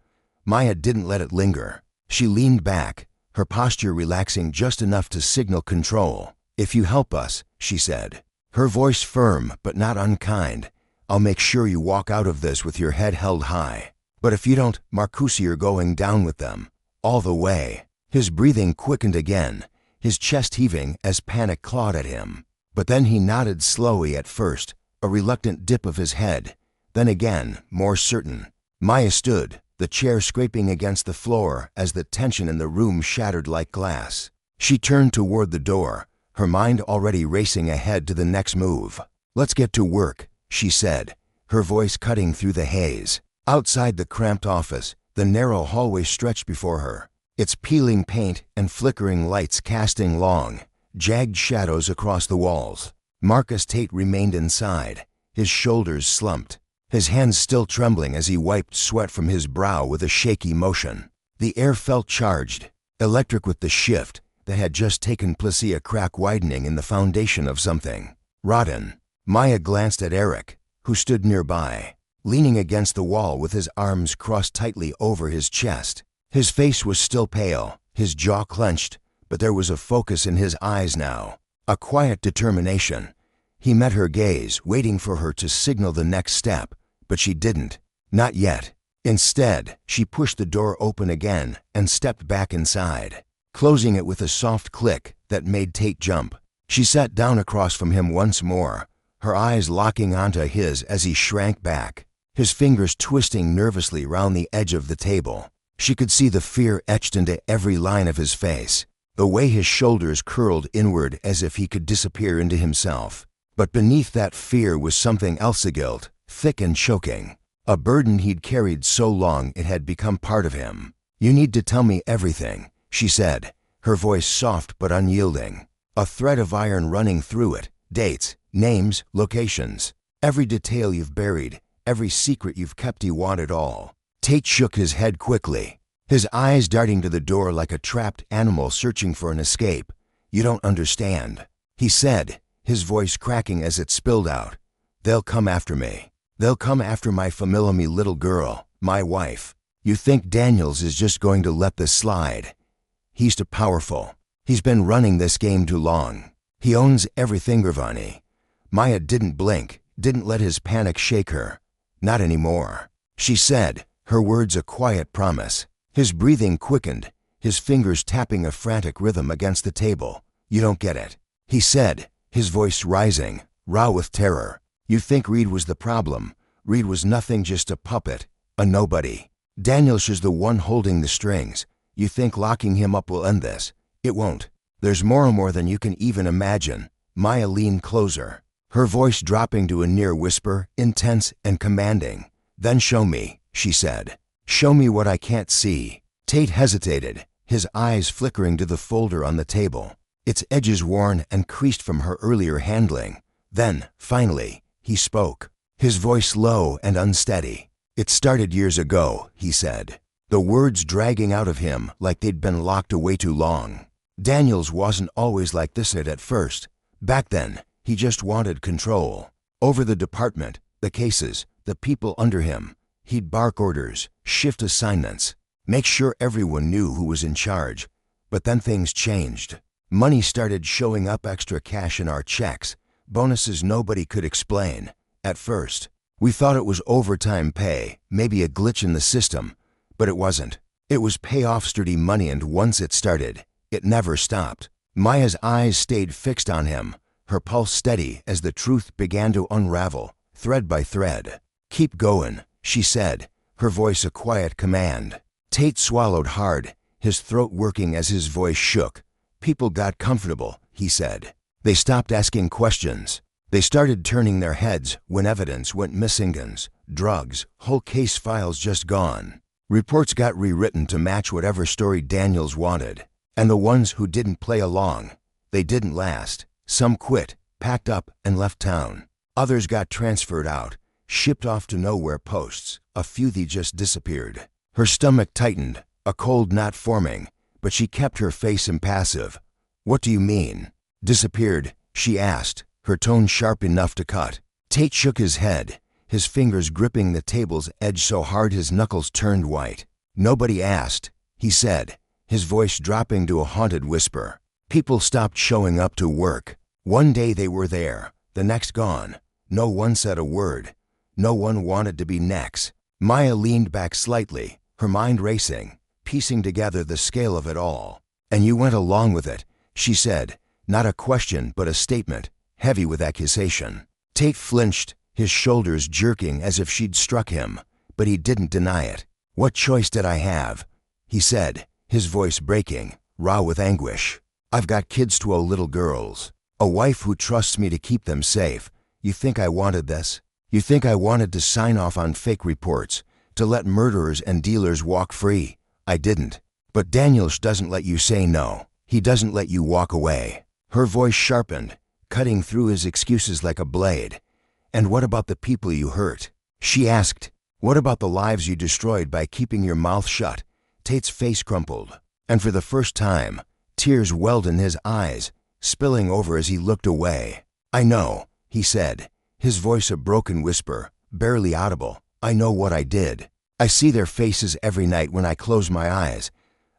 A: Maya didn't let it linger. She leaned back, her posture relaxing just enough to signal control. "If you help us," she said, her voice firm but not unkind, "I'll make sure you walk out of this with your head held high." But if you don't, Marcuse, you're going down with them. All the way. His breathing quickened again, his chest heaving as panic clawed at him. But then he nodded slowly at first, a reluctant dip of his head. Then again, more certain. Maya stood, the chair scraping against the floor as the tension in the room shattered like glass. She turned toward the door, her mind already racing ahead to the next move. "Let's get to work," she said, her voice cutting through the haze. Outside the cramped office, the narrow hallway stretched before her, its peeling paint and flickering lights casting long, jagged shadows across the walls. Marcus Tate remained inside, his shoulders slumped, his hands still trembling as he wiped sweat from his brow with a shaky motion. The air felt charged, electric with the shift that had just taken place, a crack widening in the foundation of something rotten. Maya glanced at Eric, who stood nearby, leaning against the wall with his arms crossed tightly over his chest. His face was still pale, his jaw clenched, but there was a focus in his eyes now, a quiet determination. He met her gaze, waiting for her to signal the next step, but she didn't. Not yet. Instead, she pushed the door open again and stepped back inside, closing it with a soft click that made Tate jump. She sat down across from him once more, her eyes locking onto his as he shrank back, his fingers twisting nervously round the edge of the table. She could see the fear etched into every line of his face, the way his shoulders curled inward as if he could disappear into himself. But beneath that fear was something else, a guilt, thick and choking, a burden he'd carried so long it had become part of him. "You need to tell me everything," she said, her voice soft but unyielding, a thread of iron running through it. "Dates, names, locations, every detail you've buried, every secret you've kept." He wanted all. Tate shook his head quickly, his eyes darting to the door like a trapped animal searching for an escape. "You don't understand," he said, his voice cracking as it spilled out. "They'll come after me. They'll come after my family, me little girl, my wife. You think Daniels is just going to let this slide? He's too powerful. He's been running this game too long. He owns everything, Gravani." Maya didn't blink, didn't let his panic shake her. "Not anymore," she said, her words a quiet promise. His breathing quickened, his fingers tapping a frantic rhythm against the table. "You don't get it," he said, his voice rising, raw with terror. "You think Reed was the problem. Reed was nothing, just a puppet, a nobody. Daniels is the one holding the strings. You think locking him up will end this. It won't. There's more than you can even imagine." Maya leaned closer, her voice dropping to a near whisper, intense and commanding. "Then show me," she said. "Show me what I can't see." Tate hesitated, his eyes flickering to the folder on the table, its edges worn and creased from her earlier handling. Then, finally, he spoke, his voice low and unsteady. "It started years ago," he said, the words dragging out of him like they'd been locked away too long. "Daniels wasn't always like this at first. Back then, he just wanted control. Over the department, the cases, the people under him. He'd bark orders, shift assignments, make sure everyone knew who was in charge. But then things changed. Money started showing up, extra cash in our checks, bonuses nobody could explain. At first, we thought it was overtime pay, maybe a glitch in the system, but it wasn't. It was payoff, sturdy money, and once it started, it never stopped." Maya's eyes stayed fixed on him, her pulse steady as the truth began to unravel, thread by thread. "Keep going," she said, her voice a quiet command. Tate swallowed hard, his throat working as his voice shook. "People got comfortable," he said. "They stopped asking questions. They started turning their heads when evidence went missing, guns, drugs, whole case files just gone. Reports got rewritten to match whatever story Daniels wanted. And the ones who didn't play along, they didn't last. Some quit, packed up, and left town. Others got transferred out, shipped off to nowhere posts. A few they just disappeared." Her stomach tightened, a cold knot forming, but she kept her face impassive. "What do you mean?" "Disappeared?" she asked, her tone sharp enough to cut. Tate shook his head, his fingers gripping the table's edge so hard his knuckles turned white. "Nobody asked," he said, his voice dropping to a haunted whisper. "People stopped showing up to work. One day they were there, the next gone. No one said a word. No one wanted to be next." Maya leaned back slightly, her mind racing, piecing together the scale of it all. "And you went along with it," she said, not a question but a statement, heavy with accusation. Tate flinched, his shoulders jerking as if she'd struck him, but he didn't deny it. "What choice did I have?" he said, his voice breaking, raw with anguish. "I've got kids, 12 little girls, a wife who trusts me to keep them safe. You think I wanted this? You think I wanted to sign off on fake reports, to let murderers and dealers walk free? I didn't. But Daniels doesn't let you say no. He doesn't let you walk away." Her voice sharpened, cutting through his excuses like a blade. "And what about the people you hurt?" she asked. "What about the lives you destroyed by keeping your mouth shut?" Tate's face crumpled, and for the first time, tears welled in his eyes, spilling over as he looked away. "I know," he said, his voice a broken whisper, barely audible. "I know what I did. I see their faces every night when I close my eyes.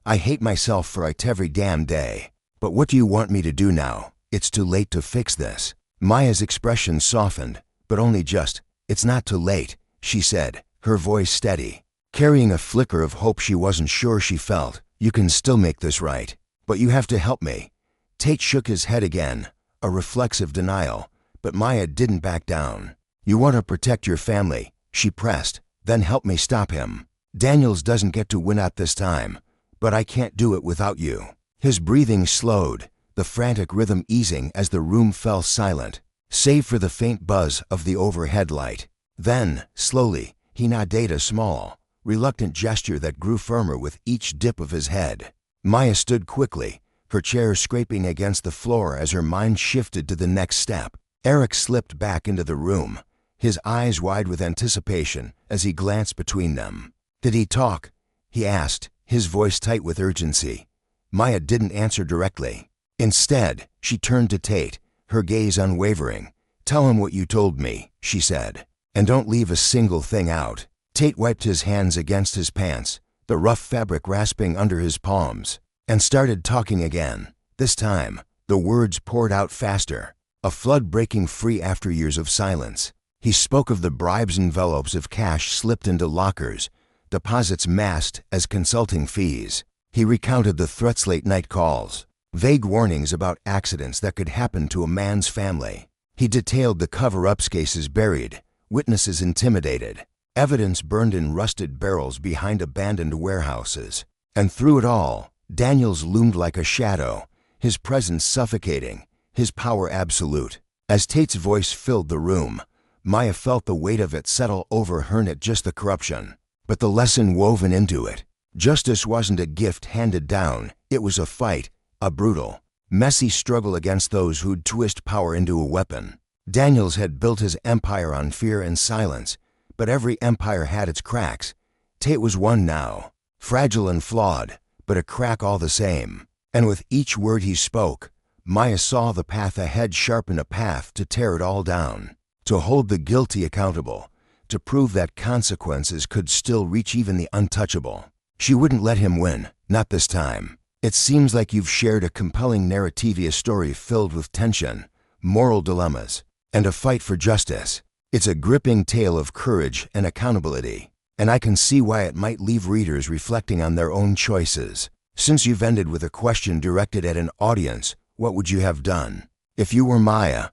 A: I hate myself for it every damn day. But what do you want me to do now? It's too late to fix this." Maya's expression softened, but only just. "It's not too late," she said, her voice steady, carrying a flicker of hope she wasn't sure she felt. "You can still make this right. But you have to help me." Tate shook his head again, a reflexive denial, but Maya didn't back down. "You want to protect your family," she pressed, "then help me stop him. Daniels doesn't get to win out this time, but I can't do it without you." His breathing slowed, the frantic rhythm easing as the room fell silent, save for the faint buzz of the overhead light. Then, slowly, he nodded a small, reluctant gesture that grew firmer with each dip of his head. Maya stood quickly, her chair scraping against the floor as her mind shifted to the next step. Eric slipped back into the room, his eyes wide with anticipation as he glanced between them. "Did he talk?" he asked, his voice tight with urgency. Maya didn't answer directly. Instead, she turned to Tate, her gaze unwavering. "Tell him what you told me," she said, "and don't leave a single thing out." Tate wiped his hands against his pants, the rough fabric rasping under his palms, and started talking again. This time, the words poured out faster, a flood breaking free after years of silence. He spoke of the bribes, envelopes of cash slipped into lockers, deposits masked as consulting fees. He recounted the threats, late-night calls, vague warnings about accidents that could happen to a man's family. He detailed the cover-ups, cases buried, witnesses intimidated, evidence burned in rusted barrels behind abandoned warehouses. And through it all, Daniels loomed like a shadow, his presence suffocating, his power absolute. As Tate's voice filled the room, Maya felt the weight of it settle over her, not just the corruption, but the lesson woven into it. Justice wasn't a gift handed down, it was a fight, a brutal, messy struggle against those who'd twist power into a weapon. Daniels had built his empire on fear and silence, but every empire had its cracks. Tate was one now, fragile and flawed, but a crack all the same. And with each word he spoke, Maya saw the path ahead sharpen, a path to tear it all down, to hold the guilty accountable, to prove that consequences could still reach even the untouchable. She wouldn't let him win, not this time. "It seems like you've shared a compelling narrative, a story filled with tension, moral dilemmas, and a fight for justice. It's a gripping tale of courage and accountability, and I can see why it might leave readers reflecting on their own choices. Since you've ended with a question directed at an audience, what would you have done? If you were Maya,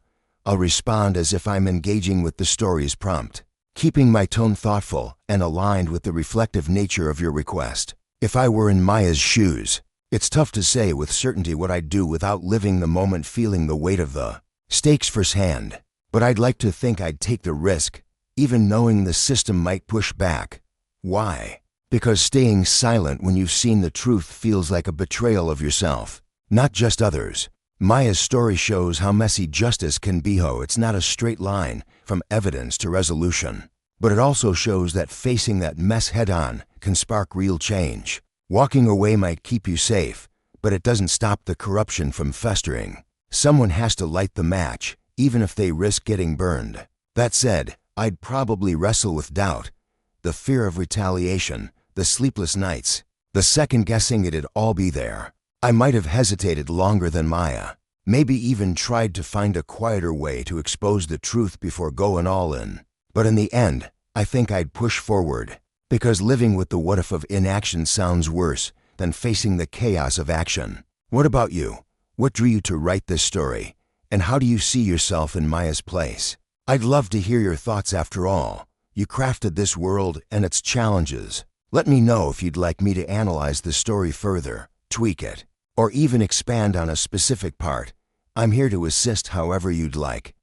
A: I'll respond as if I'm engaging with the story's prompt, keeping my tone thoughtful and aligned with the reflective nature of your request. If I were in Maya's shoes, it's tough to say with certainty what I'd do without living the moment, feeling the weight of the stakes firsthand. But I'd like to think I'd take the risk, even knowing the system might push back. Why? Because staying silent when you've seen the truth feels like a betrayal of yourself, not just others. Maya's story shows how messy justice can be. It's not a straight line from evidence to resolution. But it also shows that facing that mess head-on can spark real change. Walking away might keep you safe, but it doesn't stop the corruption from festering. Someone has to light the match, even if they risk getting burned. That said, I'd probably wrestle with doubt, the fear of retaliation, the sleepless nights, the second-guessing it'd all be there. I might have hesitated longer than Maya, maybe even tried to find a quieter way to expose the truth before going all in. But in the end, I think I'd push forward, because living with the what if of inaction sounds worse than facing the chaos of action. What about you? What drew you to write this story? And how do you see yourself in Maya's place? I'd love to hear your thoughts after all. You crafted this world and its challenges. Let me know if you'd like me to analyze the story further, tweak it, or even expand on a specific part. I'm here to assist however you'd like.